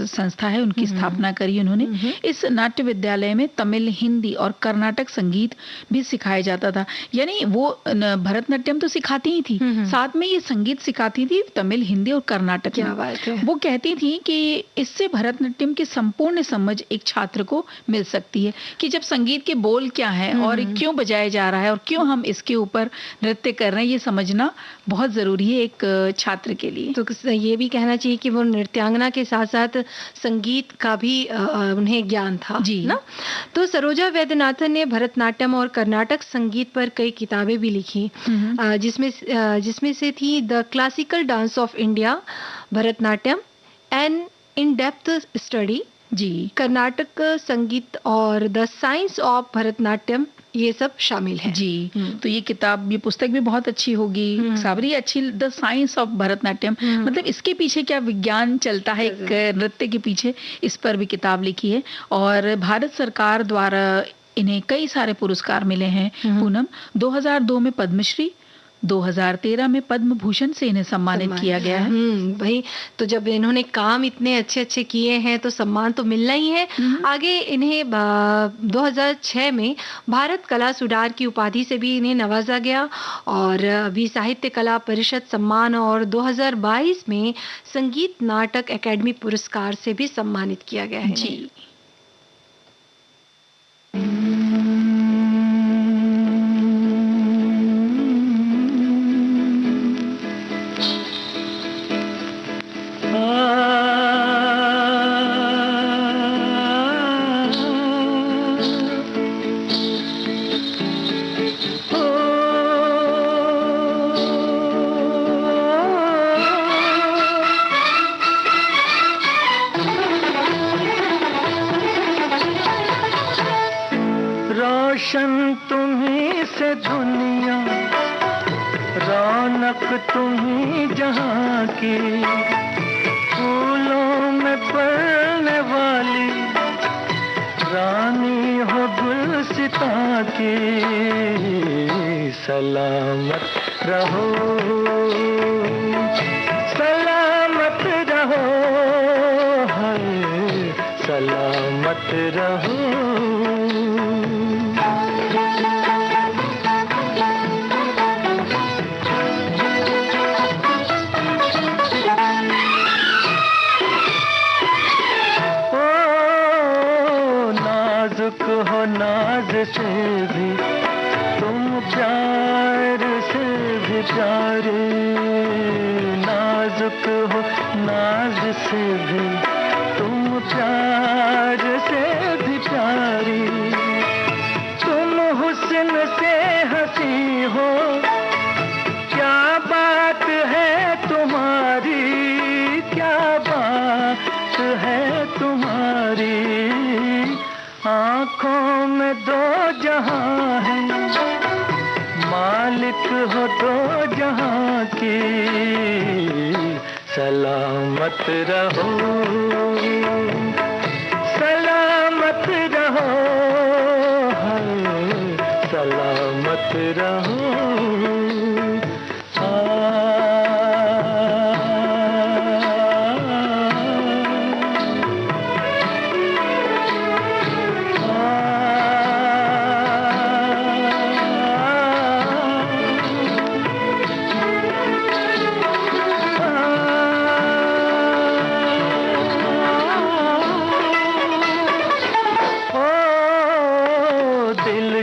संस्था है उनकी स्थापना करी उन्होंने। इस नाट्य विद्यालय में तमिल, हिंदी और कर्नाटक संगीत भी सिखाया जाता था। यानी वो भरतनाट्यम तो सिखाती ही थी, साथ में ये संगीत सिखाती थी, तमिल, हिंदी और कर्नाटक। क्या बात है। वो कहती थी कि इससे भरतनाट्यम की संपूर्ण समझ एक छात्र को मिल सकती है कि जब संगीत के बोल क्या है और क्यों बजाया जा रहा है और क्यों हम इसके ऊपर नृत्य कर रहे हैं, ये समझना बहुत जरूरी है एक छात्र के लिए। तो ये भी कहना चाहिए कि वो नृत्यांगना के साथ साथ संगीत का भी उन्हें ज्ञान था, जी ना। तो सरोजा वैद्यनाथन ने भरतनाट्यम और कर्नाटक संगीत पर कई किताबें भी लिखी, जिसमें से थी the classical dance of India, Bharatanatyam an in depth study, जी, कर्नाटक संगीत और द साइंस ऑफ भरतनाट्यम, ये सब शामिल है। जी। तो ये किताब, ये पुस्तक भी बहुत अच्छी होगी, साबरी अच्छी, द साइंस ऑफ भरतनाट्यम, मतलब इसके पीछे क्या विज्ञान चलता है एक नृत्य के पीछे, इस पर भी किताब लिखी है। और भारत सरकार द्वारा इन्हें कई सारे पुरस्कार मिले हैं। पूनम, 2002 में पद्मश्री, 2013 में पद्म भूषण से इन्हें सम्मानित किया गया है। भाई, तो जब इन्होंने काम इतने अच्छे अच्छे किए हैं तो सम्मान तो मिलना ही है। आगे इन्हें 2006 में भारत कला सुधार की उपाधि से भी इन्हें नवाजा गया और अभी साहित्य कला परिषद सम्मान और 2022 में संगीत नाटक अकादमी पुरस्कार से भी सम्मानित किया गया है। जी। रोशन तुम्हीं से दुनिया, रौनक तुम्हीं जहां की, फूलों में पलने वाली रानी हो गुलसितां की। सलामत रहो, सलामत रहो, हाय सलामत रहो। हो नाज से भी तुम प्यार से भी प्यारे, नाजुक हो नाज से भी तुम प्यार से भी प्यारी, तुम हुस्न से हंसी हो, क्या बात है तुम्हारी। आँखों में दो जहां है, मालिक हो दो जहां की, सलामत रहो, सलामत रहो, सलामत रहो।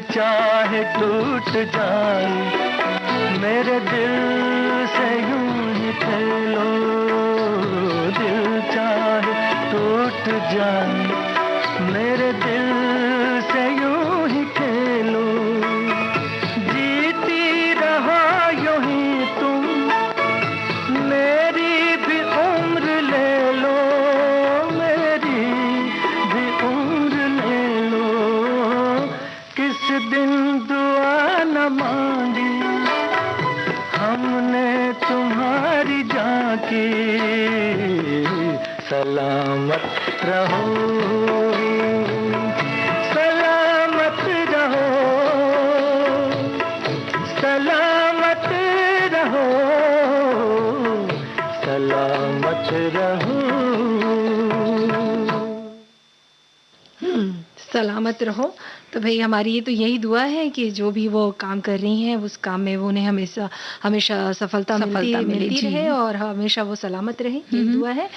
चाहे टूट जाए मेरे दिल से यूं ही खेलो, दिल चाहे टूट जाए मेरे दिल से यूं ही खेलो, जीती रहो यूं ही तुम, मेरी भी उम्र ले लो, मेरी भी उम्र ले लो। किस दिन दुआ न मांगी हमने तुम्हारी जाकी, सलामत रहो, सलामत रहो, सलामत रहो, सलामत रहो। सलामत रहो। तो भाई हमारी ये तो यही दुआ है कि जो भी वो काम कर रही हैं उस काम में वो उन्हें हमेशा हमेशा सफलता मिलती रहे और हमेशा वो सलामत रहे, यही दुआ है।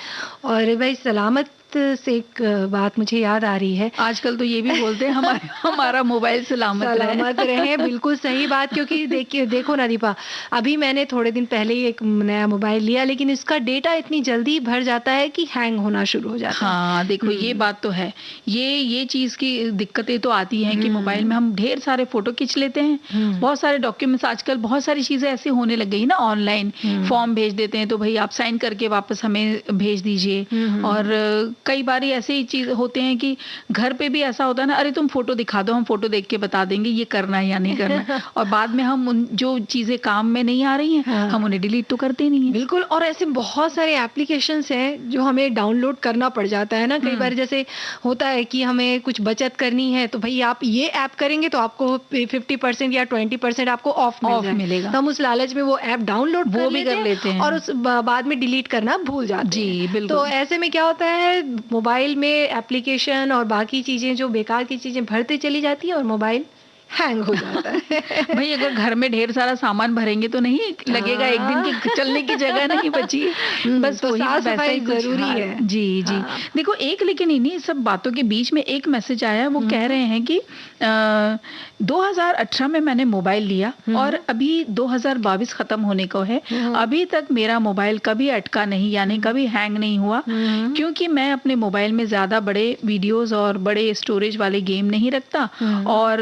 और भाई सलामत से एक बात मुझे याद आ रही है, आजकल तो ये भी बोलते हैं हमारा मोबाइल सलामत रहे। बिल्कुल सही बात, क्योंकि देखो ना दीपा, अभी मैंने थोड़े दिन पहले ही एक नया मोबाइल लिया, लेकिन इसका डेटा इतनी जल्दी भर जाता है कि हैंग होना शुरू हो जाता है। हाँ देखो ये बात तो है, ये चीज की दिक्कतें तो आती हैं कि मोबाइल में हम ढेर सारे फोटो खींच लेते हैं, बहुत सारे डॉक्यूमेंट्स, आजकल बहुत सारी चीजें ऐसी होने लग गई ना, ऑनलाइन फॉर्म भेज देते हैं तो भाई आप साइन करके वापस हमें भेज दीजिए। और कई बार ऐसे ही चीज होते हैं कि घर पे भी ऐसा होता है ना, अरे तुम फोटो दिखा दो, हम फोटो देख के बता देंगे ये करना है या नहीं करना। और बाद में हम उन जो चीजें काम में नहीं आ रही हैं हम उन्हें डिलीट तो करते नहीं है। बिल्कुल। और ऐसे बहुत सारे एप्लीकेशंस हैं जो हमें डाउनलोड करना पड़ जाता है ना, कई बार जैसे होता है कि हमें कुछ बचत करनी है तो भाई आप ये ऐप करेंगे तो आपको 50% या 20% आपको ऑफ मिलेगा, तो हम उस लालच में वो ऐप डाउनलोड वो भी कर लेते हैं और उस बाद में डिलीट करना भूल जाते हैं। जी बिल्कुल। तो ऐसे में क्या होता है, मोबाइल में एप्लीकेशन और बाकी चीजें जो बेकार की चीजें भरते चली जाती है और मोबाइल हैंग हो जाता है। भाई अगर घर में ढेर सारा सामान भरेंगे तो नहीं लगेगा, एक दिन की चलने की जगह नहीं बची, बस तो साफ सफाई जरूरी है। जी जी। देखो एक लेकिन इन्हीं सब बातों के बीच में एक मैसेज आया, वो कह रहे हैं कि 2018 में मैंने मोबाइल लिया और अभी 2022 खत्म होने को है, अभी तक मेरा मोबाइल कभी अटका नहीं, यानी कभी हैंग नहीं हुआ, क्योंकि मैं अपने मोबाइल में ज्यादा बड़े वीडियोस और बड़े स्टोरेज वाले गेम नहीं रखता और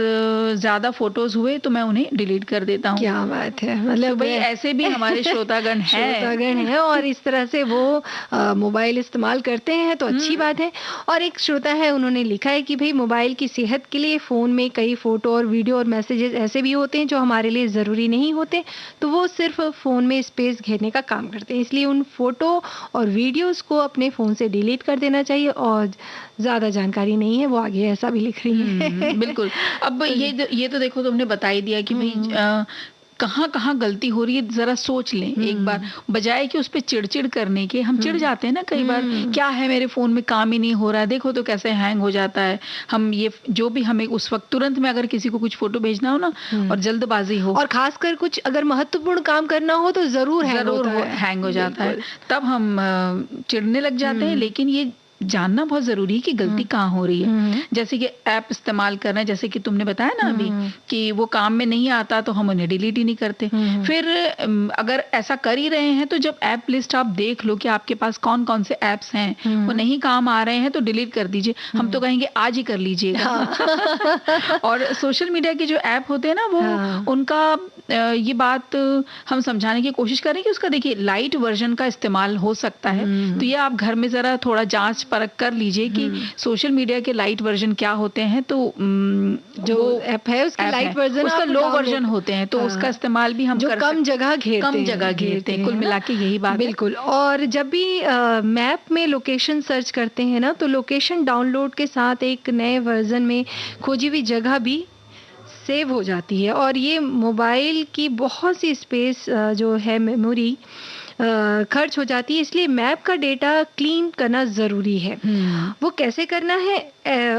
ज्यादा फोटोज हुए तो मैं उन्हें डिलीट कर देता हूँ। क्या बात है, मतलब भाई ऐसे भी हमारे श्रोतागण हैं और इस तरह से वो मोबाइल इस्तेमाल करते हैं तो अच्छी बात है। और एक श्रोता है, उन्होंने लिखा है कि भाई मोबाइल की सेहत के लिए फोन में कई फोटो और वीडियो और मैसेजेस ऐसे भी होते हैं जो हमारे लिए जरूरी नहीं होते, तो वो सिर्फ फोन में स्पेस घेरने का काम करते हैं, इसलिए उन फोटो और वीडियोस को अपने फोन से डिलीट कर देना चाहिए। और ज्यादा जानकारी नहीं है, वो आगे ऐसा भी लिख रही है। बिल्कुल। अब ये तो देखो तुमने बता ही दिया कि भाई कहाँ गलती हो रही है, जरा सोच लें एक बार, बजाय कि उस पे चिड़चिड़ करने के। हम चिढ़ जाते हैं ना कई बार, क्या है मेरे फोन में काम ही नहीं हो रहा है, देखो तो कैसे हैंग हो जाता है। हम ये जो भी हमें उस वक्त तुरंत में अगर किसी को कुछ फोटो भेजना हो ना और जल्दबाजी हो और खासकर कुछ अगर महत्वपूर्ण काम करना हो तो जरूर हैंग हो जाता है, तब हम चिढ़ने लग जाते हैं। लेकिन ये जानना बहुत जरूरी है कि गलती कहाँ हो रही है। जैसे कि ऐप इस्तेमाल करना है, जैसे कि तुमने बताया ना अभी कि वो काम में नहीं आता तो हम उन्हें डिलीट ही नहीं करते। फिर अगर ऐसा कर ही रहे हैं तो जब ऐप लिस्ट आप देख लो कि आपके पास कौन कौन से ऐप्स हैं, वो नहीं काम आ रहे हैं तो डिलीट कर दीजिए। हम तो कहेंगे आज ही कर लीजिएगा। और सोशल मीडिया के जो ऐप होते हैं ना वो उनका ये बात हम समझाने की कोशिश करें कि उसका देखिए लाइट वर्जन का इस्तेमाल हो सकता है। तो ये आप घर में ज़रा थोड़ा जांच परख कर लीजिए कि सोशल मीडिया के लाइट वर्जन क्या होते हैं। तो जो ऐप है उसके लाइट वर्जन, उसका लो वर्जन होते हैं, तो उसका इस्तेमाल भी हम जो कर कम जगह घेरते हैं। कुल मिला के यही बात है। बिल्कुल। और जब भी मैप में लोकेशन सर्च करते हैं ना, तो लोकेशन डाउनलोड के साथ एक नए वर्जन में खोजी हुई जगह भी सेव हो जाती है। और ये मोबाइल की बहुत सी स्पेस जो है मेमोरी खर्च हो जाती है, इसलिए मैप का डेटा क्लीन करना ज़रूरी है। वो कैसे करना है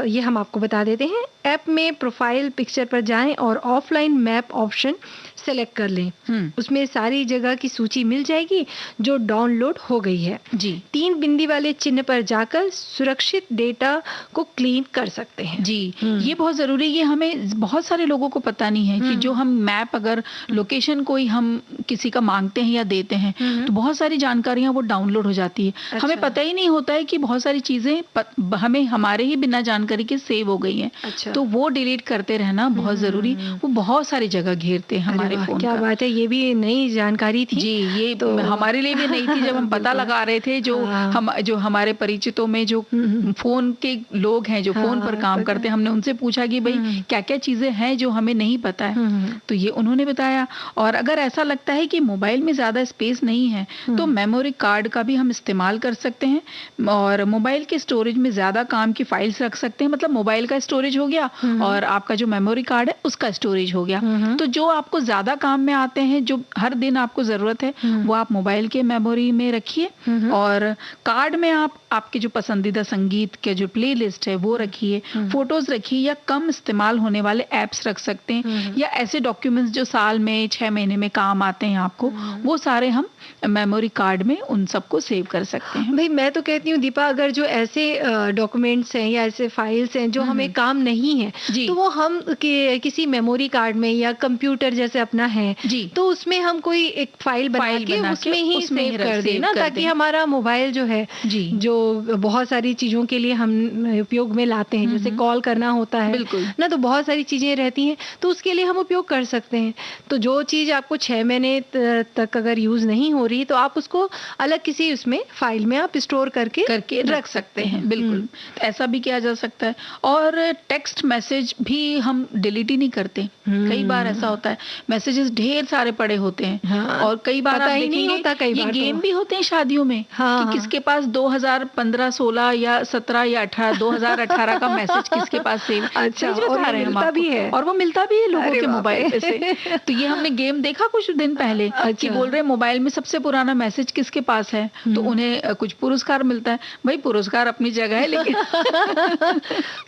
ये हम आपको बता देते हैं। ऐप में प्रोफाइल पिक्चर पर जाएं और ऑफलाइन मैप ऑप्शन सेलेक्ट कर लें। उसमें सारी जगह की सूची मिल जाएगी जो डाउनलोड हो गई है जी। 3 बिंदी वाले चिन्ह पर जाकर सुरक्षित डेटा को क्लीन कर सकते हैं जी। ये बहुत ज़रूरी है। ये हमें बहुत सारे लोगों को पता नहीं है कि जो हम मैप अगर लोकेशन कोई हम किसी का मांगते हैं या देते हैं तो बहुत सारी जानकारियां वो डाउनलोड हो जाती है। अच्छा। हमें पता ही नहीं होता है कि बहुत सारी चीज़ें हमें हमारे ही बिना जानकारी के सेव हो गई हैं। अच्छा। तो वो डिलीट करते रहना बहुत ज़रूरी। वो बहुत सारी जगह घेरते हैं हमारे फोन। क्या बात है, ये भी नई जानकारी थी जी। ये तो हमारे लिए भी नई थी जब हम पता लगा रहे थे। जो हमारे परिचितों में जो फोन के लोग हैं जो फोन पर काम करते हैं, हमने उनसे पूछा कि भाई क्या क्या चीजें हैं जो हमें नहीं पता है। तो ये उन्होंने बताया। और अगर ऐसा लगता है कि मोबाइल में ज्यादा स्पेस नहीं है तो मेमोरी कार्ड का भी हम इस्तेमाल कर सकते हैं और मोबाइल के स्टोरेज में ज्यादा काम की फाइल्स रख सकते हैं। मतलब मोबाइल का स्टोरेज हो गया और आपका जो मेमोरी कार्ड है उसका स्टोरेज हो गया। तो जो आपको ज्यादा काम में आते हैं, जो हर दिन आपको जरूरत है, वो आप मोबाइल के मेमोरी में रखिए और कार्ड में आप आपके जो पसंदीदा संगीत के जो प्लेलिस्ट है वो रखिए, फोटोज रखिए या कम इस्तेमाल होने वाले एप्स रख सकते हैं या ऐसे डॉक्यूमेंट्स जो साल में 6 महीने में काम आते हैं आपको, वो सारे हम मेमोरी कार्ड में उन सबको सेव कर सकते हैं। भाई मैं तो कहती हूँ दीपा, अगर जो ऐसे डॉक्यूमेंट्स हैं या ऐसे फाइल्स हैं जो हमें काम नहीं है तो वो हम किसी मेमोरी कार्ड में या कंप्यूटर जैसे अपना है तो उसमें हम कोई एक फाइल बना के उसमें ही सेव कर देना, ताकि हमारा मोबाइल जो है जो बहुत सारी चीजों के लिए हम उपयोग में लाते हैं, जैसे कॉल करना होता है ना, तो बहुत सारी चीजें रहती हैं तो उसके लिए हम उपयोग कर सकते हैं। तो जो चीज आपको 6 महीने तक अगर यूज नहीं हो रही तो आप उसको अलग किसी उसमें फाइल में आप स्टोर करके रख सकते हैं। बिल्कुल, तो ऐसा भी किया जा सकता है। और टेक्स्ट मैसेज भी हम डिलीट ही नहीं करते। कई बार ऐसा होता है मैसेजेस ढेर सारे पड़े होते हैं और कई बार आप देखेंगे ये गेम भी होते हैं शादियों में कि किसके पास 2015, 16 या 17 या 18 2018 का मैसेज किसके पास सेव। अच्छा, बता रहे हैं हम आपको। और वो मिलता भी है लोगों के मोबाइल पे से। तो ये हमने गेम देखा कुछ दिन पहले कि बोल रहे मोबाइल में सबसे पुराना मैसेज किसके पास है, तो उन्हें कुछ पुरस्कार मिलता है। भाई पुरस्कार अपनी जगह है, लेकिन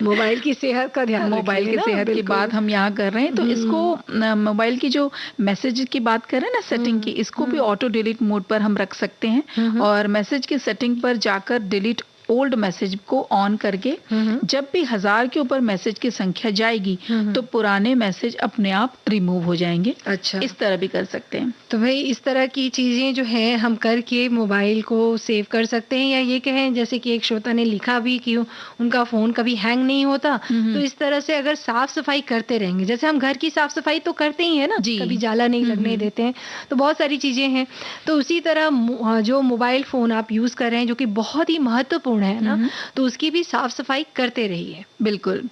मोबाइल की सेहत का ध्यान, मोबाइल की सेहत की बात हम यहाँ कर रहे हैं। तो इसको मोबाइल की जो मैसेज की बात करें ना सेटिंग की, इसको भी ऑटो डिलीट मोड पर हम रख सकते हैं और मैसेज की सेटिंग पर जाकर डिलीट ओल्ड मैसेज को ऑन करके जब भी 1000 के ऊपर मैसेज की संख्या जाएगी तो पुराने मैसेज अपने आप रिमूव हो जाएंगे। अच्छा, इस तरह भी कर सकते हैं। तो भाई इस तरह की चीजें जो है हम करके मोबाइल को सेव कर सकते हैं। या ये कहें जैसे कि एक श्रोता ने लिखा भी कि उनका फोन कभी हैंग नहीं होता, तो इस तरह से अगर साफ सफाई करते रहेंगे, जैसे हम घर की साफ सफाई तो करते ही है ना, कभी जाला नहीं लगने देते हैं, तो बहुत सारी चीजें हैं। तो उसी तरह जो मोबाइल फोन आप यूज कर रहे हैं जो कि बहुत ही महत्वपूर्ण है ना, तो उसकी भी साफ सफाई करते रहिए। बिल्कुल।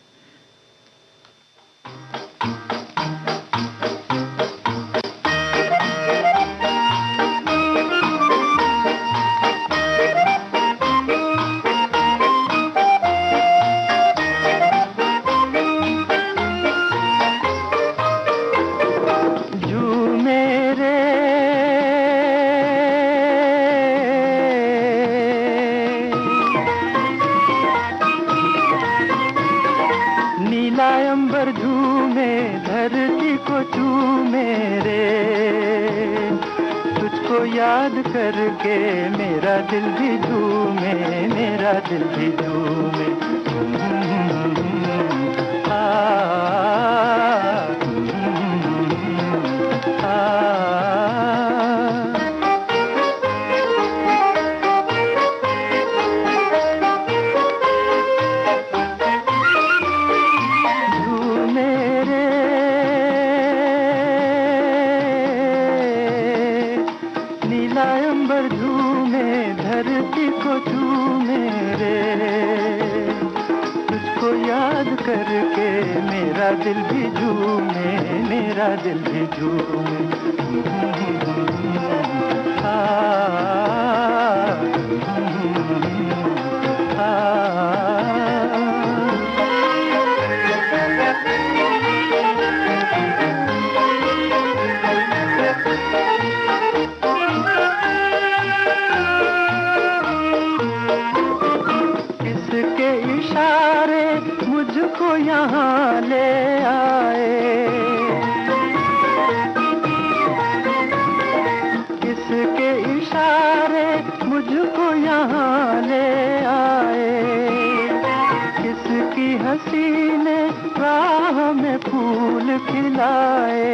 याद करके मेरा दिल भी झूमे, मेरा दिल भी झूमे। याद करके मेरा दिल भी झूमे, मेरा दिल भी झूमे। आ, किसके इशारे मुझको यहाँ ले आए, किसके इशारे मुझको यहाँ ले आए, किसकी हसीने राह में फूल खिलाए।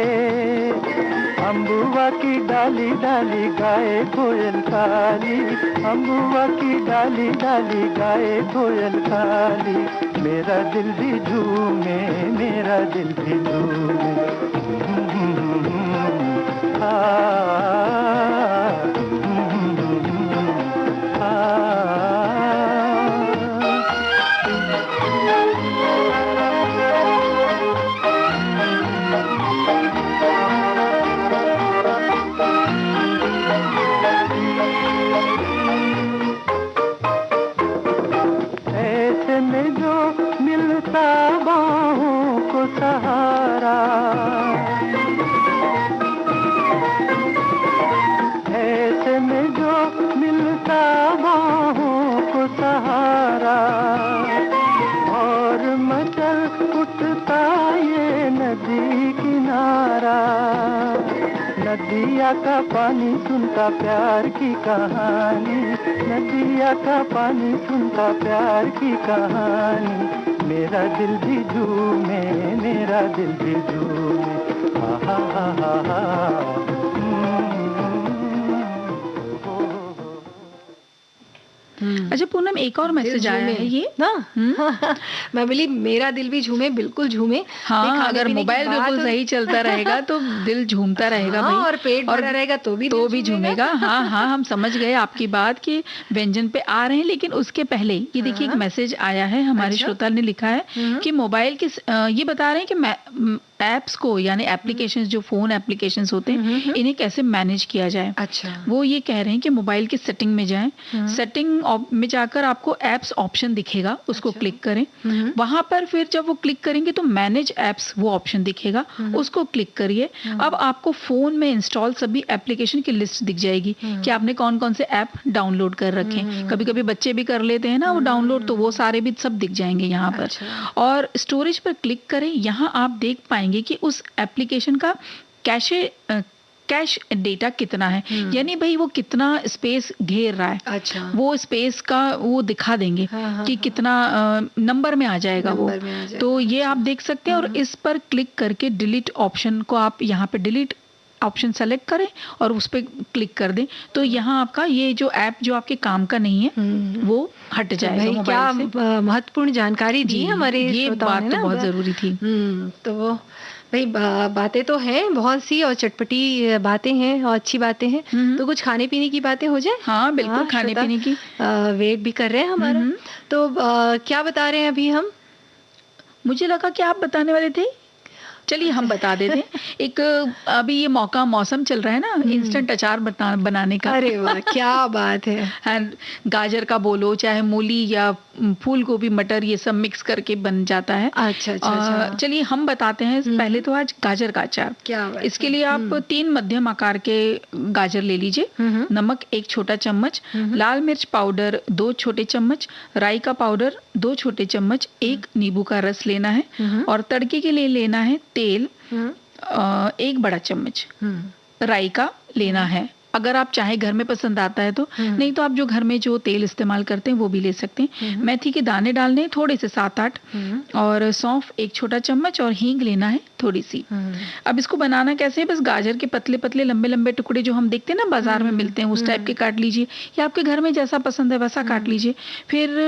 अम्बुआ की डाली डाली गाए कोयल काली, अम्बुआ की डाली डाली गाए कोयल काली। मेरा दिल भी झूमे, मेरा दिल भी झूमे। आ, ऐसे में जो मिलता बाहों को सहारा, ऐसे में जो मिलता बाहों को सहारा, और मचल उठता ये नदी किनारा। नदिया का पानी सुनता प्यार की कहानी, नदिया का पानी सुनता प्यार की कहानी। मेरा दिल भी झूमे, मेरा दिल भी झूमे। हा हा हा हा हा। अच्छा पूनम, एक और मैसेज आया है ये ना। मैं बोली मेरा दिल भी झूमे, बिल्कुल झूमे। हाँ, अगर मोबाइल बिल्कुल सही चलता रहेगा तो दिल झूमता रहेगा भाई, और पेट भरा रहेगा तो भी झूमेगा। हाँ हाँ, हम समझ गए आपकी बात कि व्यंजन पे आ रहे हैं, लेकिन उसके पहले ये देखिए एक मैसेज आया है, हमारे श्रोता ने लिखा है कि मोबाइल के ये बता रहे हैं कि एप्स को, यानी एप्लीकेशंस, जो फोन एप्लीकेशंस होते हैं, इन्हें कैसे मैनेज किया जाए। अच्छा। वो ये कह रहे हैं कि मोबाइल की सेटिंग में जाएं, सेटिंग में जाकर आपको एप्स ऑप्शन दिखेगा, उसको क्लिक करें। वहां पर फिर जब वो क्लिक करेंगे तो मैनेज एप्स वो ऑप्शन दिखेगा, उसको क्लिक करिए। अब आपको फोन में इंस्टॉल सभी एप्लीकेशन की लिस्ट दिख जाएगी कि आपने कौन कौन से ऐप डाउनलोड कर रखे हैं। कभी कभी बच्चे भी कर लेते हैं ना वो डाउनलोड, तो वो सारे भी सब दिख जाएंगे यहाँ पर। और स्टोरेज पर क्लिक करें, यहाँ आप देख पाएंगे कि उस एप्लीकेशन का कैश डेटा कितना है, यानी भाई वो कितना स्पेस घेर रहा है। अच्छा। वो स्पेस का वो दिखा देंगे कि कितना नंबर में आ जाएगा वो। तो ये आप देख सकते हैं। और इस पर क्लिक करके डिलीट ऑप्शन को आप यहाँ पे डिलीट ऑप्शन सेलेक्ट करें और उस पर क्लिक कर दें, तो यहाँ आपका ये जो ऐप जो आपके काम का नहीं है वो हट जाएगा मोबाइल से। क्या महत्वपूर्ण जानकारी दी हमारे ये बात तो बहुत जरूरी थी। तो वो भाई बातें तो हैं बहुत सी, और चटपटी बातें हैं और अच्छी बातें हैं। तो कुछ खाने पीने की बातें हो जाए। हाँ बिल्कुल, खाने पीने की वेट भी कर रहे हैं हमारा। तो क्या बता रहे हैं अभी हम? मुझे लगा कि आप बताने वाले थे, चलिए हम बता देते हैं। एक अभी ये मौसम चल रहा है ना इंस्टेंट अचार बनाने का। अरे वाह, क्या बात है। गाजर का बोलो, चाहे मूली या फूल गोभी, मटर, ये सब मिक्स करके बन जाता है। अच्छा। चलिए हम बताते हैं। पहले तो आज गाजर का अचार। क्या बात। इसके लिए आप 3 मध्यम आकार के गाजर ले लीजिए, नमक 1 छोटा चम्मच, लाल मिर्च पाउडर 2 छोटे चम्मच, राई का पाउडर 2 छोटे चम्मच, 1 नींबू का रस लेना है। और तड़के के लिए लेना है तेल 1 बड़ा चम्मच राई का लेना है। अगर आप चाहे घर में पसंद आता है तो, नहीं तो आप जो घर में जो तेल इस्तेमाल करते हैं वो भी ले सकते हैं। मेथी के दाने डालने हैं थोड़े से 7-8, और सौंफ 1 छोटा चम्मच, और हींग लेना है थोड़ी सी। अब इसको बनाना कैसे है, बस गाजर के पतले पतले लंबे लंबे टुकड़े जो हम देखते हैं ना बाजार में मिलते हैं, उस टाइप के काट लीजिए, या आपके घर में जैसा पसंद है वैसा काट लीजिए। फिर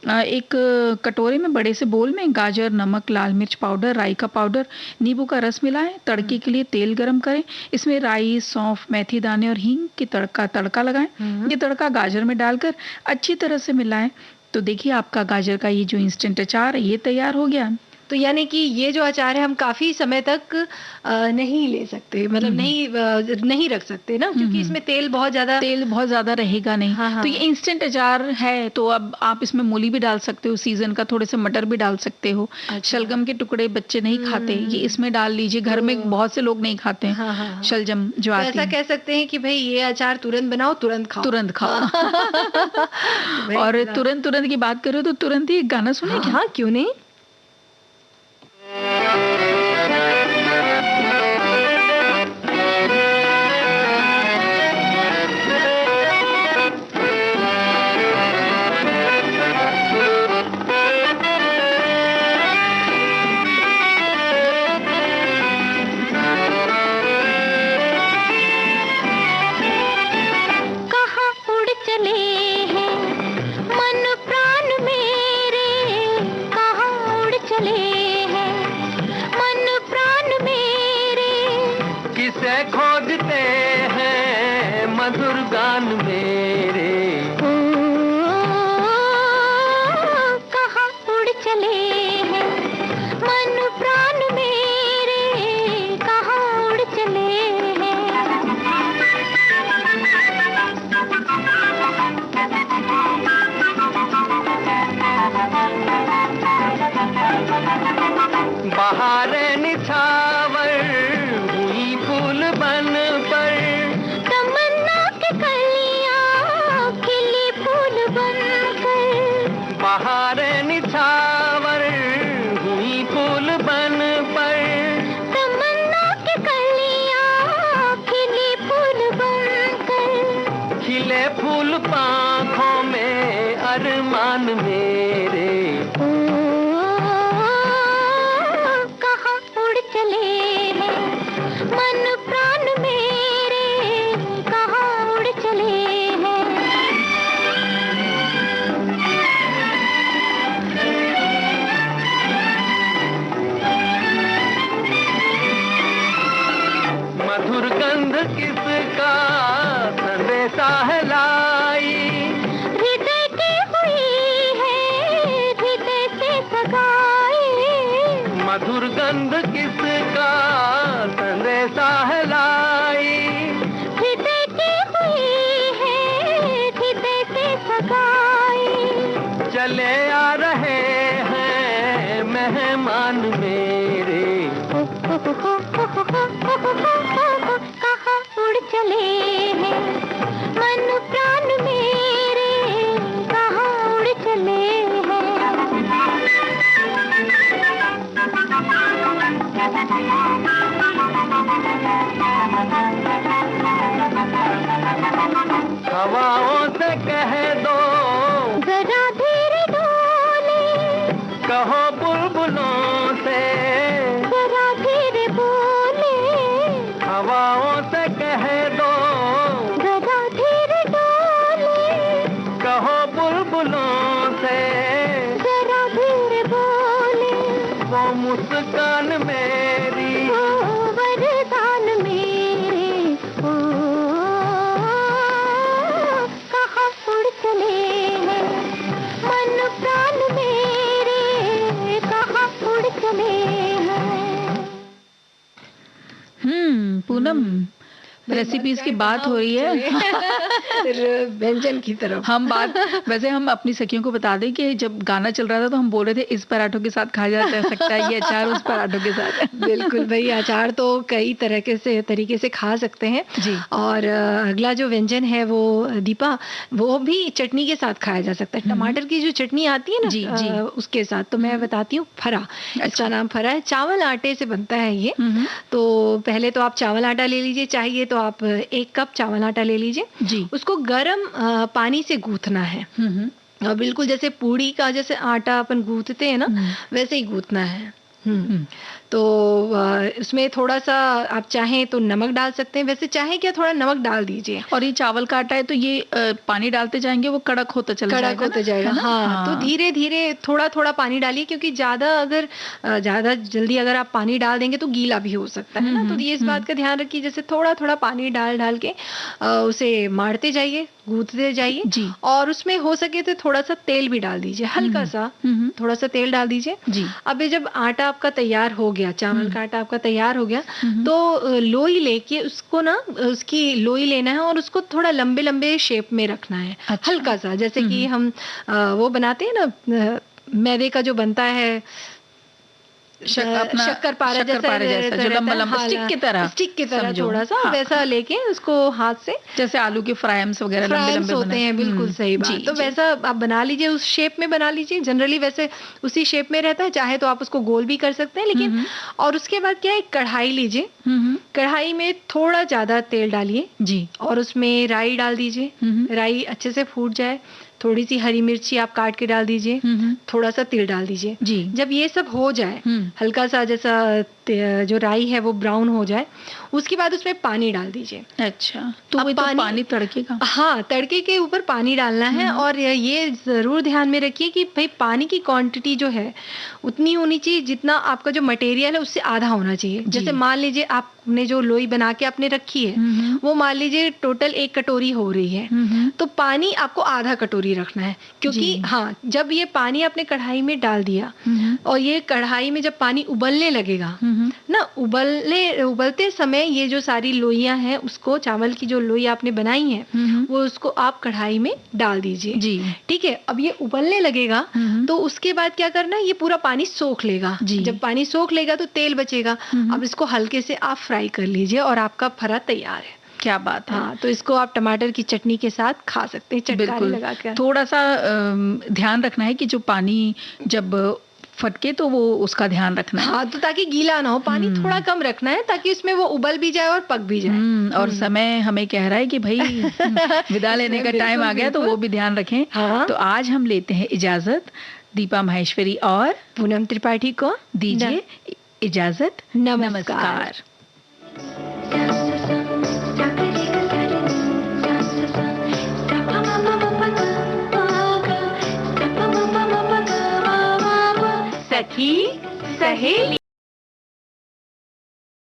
एक कटोरे में, बड़े से बोल में गाजर, नमक, लाल मिर्च पाउडर, राई का पाउडर, नींबू का रस मिलाएं। तड़के के लिए तेल गरम करें, इसमें राई, सौंफ, मेथी दाने और हींग की तड़का लगाएं। ये तड़का गाजर में डालकर अच्छी तरह से मिलाएं। तो देखिए आपका गाजर का ये जो इंस्टेंट अचार है ये तैयार हो गया। तो यानी कि ये जो अचार है हम काफी समय तक नहीं ले सकते, मतलब नहीं रख सकते ना, क्योंकि इसमें तेल बहुत ज्यादा रहेगा नहीं। हाँ, तो ये इंस्टेंट अचार है, तो अब आप इसमें मूली भी डाल सकते हो, सीजन का थोड़े से मटर भी डाल सकते हो। शलगम के टुकड़े बच्चे नहीं खाते, ये इसमें डाल लीजिए। घर में बहुत से लोग नहीं खाते हैं शलजम जो आती है। ऐसा कह सकते हैं कि भाई ये अचार तुरंत बनाओ, तुरंत खाओ। और तुरंत की बात करो तो तुरंत ही एक गाना सुने क्या? हाँ, क्यों नहीं। खोजते हैं मधुर गान मेरे, कहाँ उड़ चले हैं मन प्राण मेरे, कहाँ उड़ चले हैं। बहारे निछावर हुई फूल बन पर, तमन्ना के कलियां खिली फूल बन कर। बहारे निछावर हुई फूल बन पर, तमन्ना के कलियां खिली फूल बन कर। खिले फूल पाँखों में अरमान मेरे, कहाँ उड़ चले हैं मन प्राण मेरे, कहाँ उड़ चले हैं। मधुर गंध किसका संदेशा है लाई, हृदय की हुई है हृदय से सगाई। मधुर गंध किसका संदेशा है लाई, हृदय की हुई है हृदय से सगाई। चले आ रहे हैं मेहमान मेरे, कहाँ उड़ चले हैं मन प्राण मेरे, कहाँ उड़ चले हवाओं से कह दो जरा धीरे डोले, कहो बुलबुलों से जरा धीरे बोले। हवाओं से कह दो जरा धीरे डोले, कहो बुलबुलों से जरा धीरे बोले। वो मुस्कान मेरी ओ वरदान मेरे, ओ कहाँ उड़ चले हैं मन प्राण मेरे, कहाँ उड़ चले हैं। पूनम, रेसिपीज की बात हो रही है व्यंजन की तरफ। वैसे हम अपनी सखियों को बता दें कि जब गाना चल रहा था तो हम बोल रहे थे इस पराठों के साथ खाया जा सकता है ये अचार, उस पराठों के साथ। बिल्कुल भाई, अचार तो कई तरीके से खा सकते हैं जी। और अगला जो व्यंजन है वो दीपा, वो भी चटनी के साथ खाया जा सकता है। टमाटर की जो चटनी आती है ना, जी, जी। उसके साथ। तो मैं बताती हूँ फरा, इसका नाम फरा है। चावल आटे से बनता है ये। तो पहले तो आप चावल आटा ले लीजिए, चाहिए तो आप 1 कप चावल आटा ले लीजिए जी। उसको गर्म पानी से गूंथना है। और बिल्कुल जैसे पूड़ी का जैसे आटा अपन गूंथते हैं ना, वैसे ही गूंथना है। तो उसमें थोड़ा सा आप चाहें तो नमक डाल सकते हैं, वैसे चाहें क्या थोड़ा नमक डाल दीजिए। और ये चावल का आटा है तो ये पानी डालते जाएंगे वो कड़क होता चला जाएगा, कड़क होता जाएगा। है ना? हाँ, तो धीरे धीरे थोड़ा थोड़ा पानी डालिए, क्योंकि ज्यादा जल्दी अगर आप पानी डाल देंगे तो गीला भी हो सकता है ना। तो ये इस बात का ध्यान रखिए, जैसे थोड़ा थोड़ा पानी डाल डाल के उसे मारते जाइए, गूंथते जाइए। और उसमें हो सके तो थोड़ा सा तेल भी डाल दीजिए, हल्का सा थोड़ा सा तेल डाल दीजिए। अब ये जब आटा आपका तैयार हो गया, चावल का आटा आपका तैयार हो गया, तो लोई लेके उसको ना, उसकी लोई लेना है और उसको थोड़ा लंबे लंबे शेप में रखना है। अच्छा। हल्का सा, जैसे कि हम वो बनाते हैं ना, मैदे का जो बनता है शक्कर पारा जैसा जो लंबा लंबा स्टिक की तरह थोड़ा सा वैसा लेके उसको हाथ से, जैसे आलू के फ्राइम्स वगैरह लंबे लंबे होते हैं। बिल्कुल सही बात। तो वैसा आप बना लीजिए, उस शेप में बना लीजिए। जनरली वैसे उसी शेप में रहता है, चाहे तो आप उसको गोल भी कर सकते हैं, लेकिन और उसके बाद क्या है, कढ़ाई लीजिए, कढ़ाई में थोड़ा ज्यादा तेल डालिए जी, और उसमें राई डाल दीजिए। राई अच्छे से फूट जाए, थोड़ी सी हरी मिर्ची आप काट के डाल दीजिए, थोड़ा सा तिल डाल दीजिए जी। जब ये सब हो जाए, हल्का सा जैसा जो राई है वो ब्राउन हो जाए, उसके बाद उसमें पानी डाल दीजिए। अच्छा, तो वो पानी तड़के का? हाँ, तड़के के ऊपर पानी डालना है। और ये जरूर ध्यान में रखिए कि भाई पानी की क्वांटिटी जो है उतनी होनी चाहिए जितना आपका जो मटेरियल है उससे आधा होना चाहिए। जैसे मान लीजिए आपने जो लोई बना के आपने रखी है, वो मान लीजिए टोटल 1 कटोरी हो रही है, तो पानी आपको आधा कटोरी रखना है। क्योंकि हाँ, जब ये पानी आपने कढ़ाई में डाल दिया और ये कढ़ाई में जब पानी उबलने लगेगा ना, उबलते समय ये जो सारी लोइयां हैं, उसको चावल की जो लोई आपने बनाई है वो उसको आप कढ़ाई में डाल दीजिए जी। ठीक है, अब ये उबलने लगेगा तो उसके बाद क्या करना है, ये पूरा पानी सोख लेगा। जब पानी सोख लेगा तो तेल बचेगा। अब इसको हल्के से आप फ्राई कर लीजिए और आपका फरा तैयार है। क्या बात है। हाँ, तो इसको आप टमाटर की चटनी के साथ खा सकते हैं, चटकारे लगाकर। थोड़ा सा ध्यान रखना है कि जो पानी जब फटके तो वो उसका ध्यान रखना है। हाँ, तो ताकि गीला ना हो, पानी थोड़ा कम रखना है ताकि उसमें वो उबल भी जाए और पक भी जाए। और समय हमें कह रहा है कि भाई विदा लेने का टाइम आ गया, तो वो भी ध्यान रखें। हाँ। तो आज हम लेते हैं इजाजत। दीपा माहेश्वरी और पूनम त्रिपाठी को दीजिए इजाजत। नमस्कार। सखी सहेली।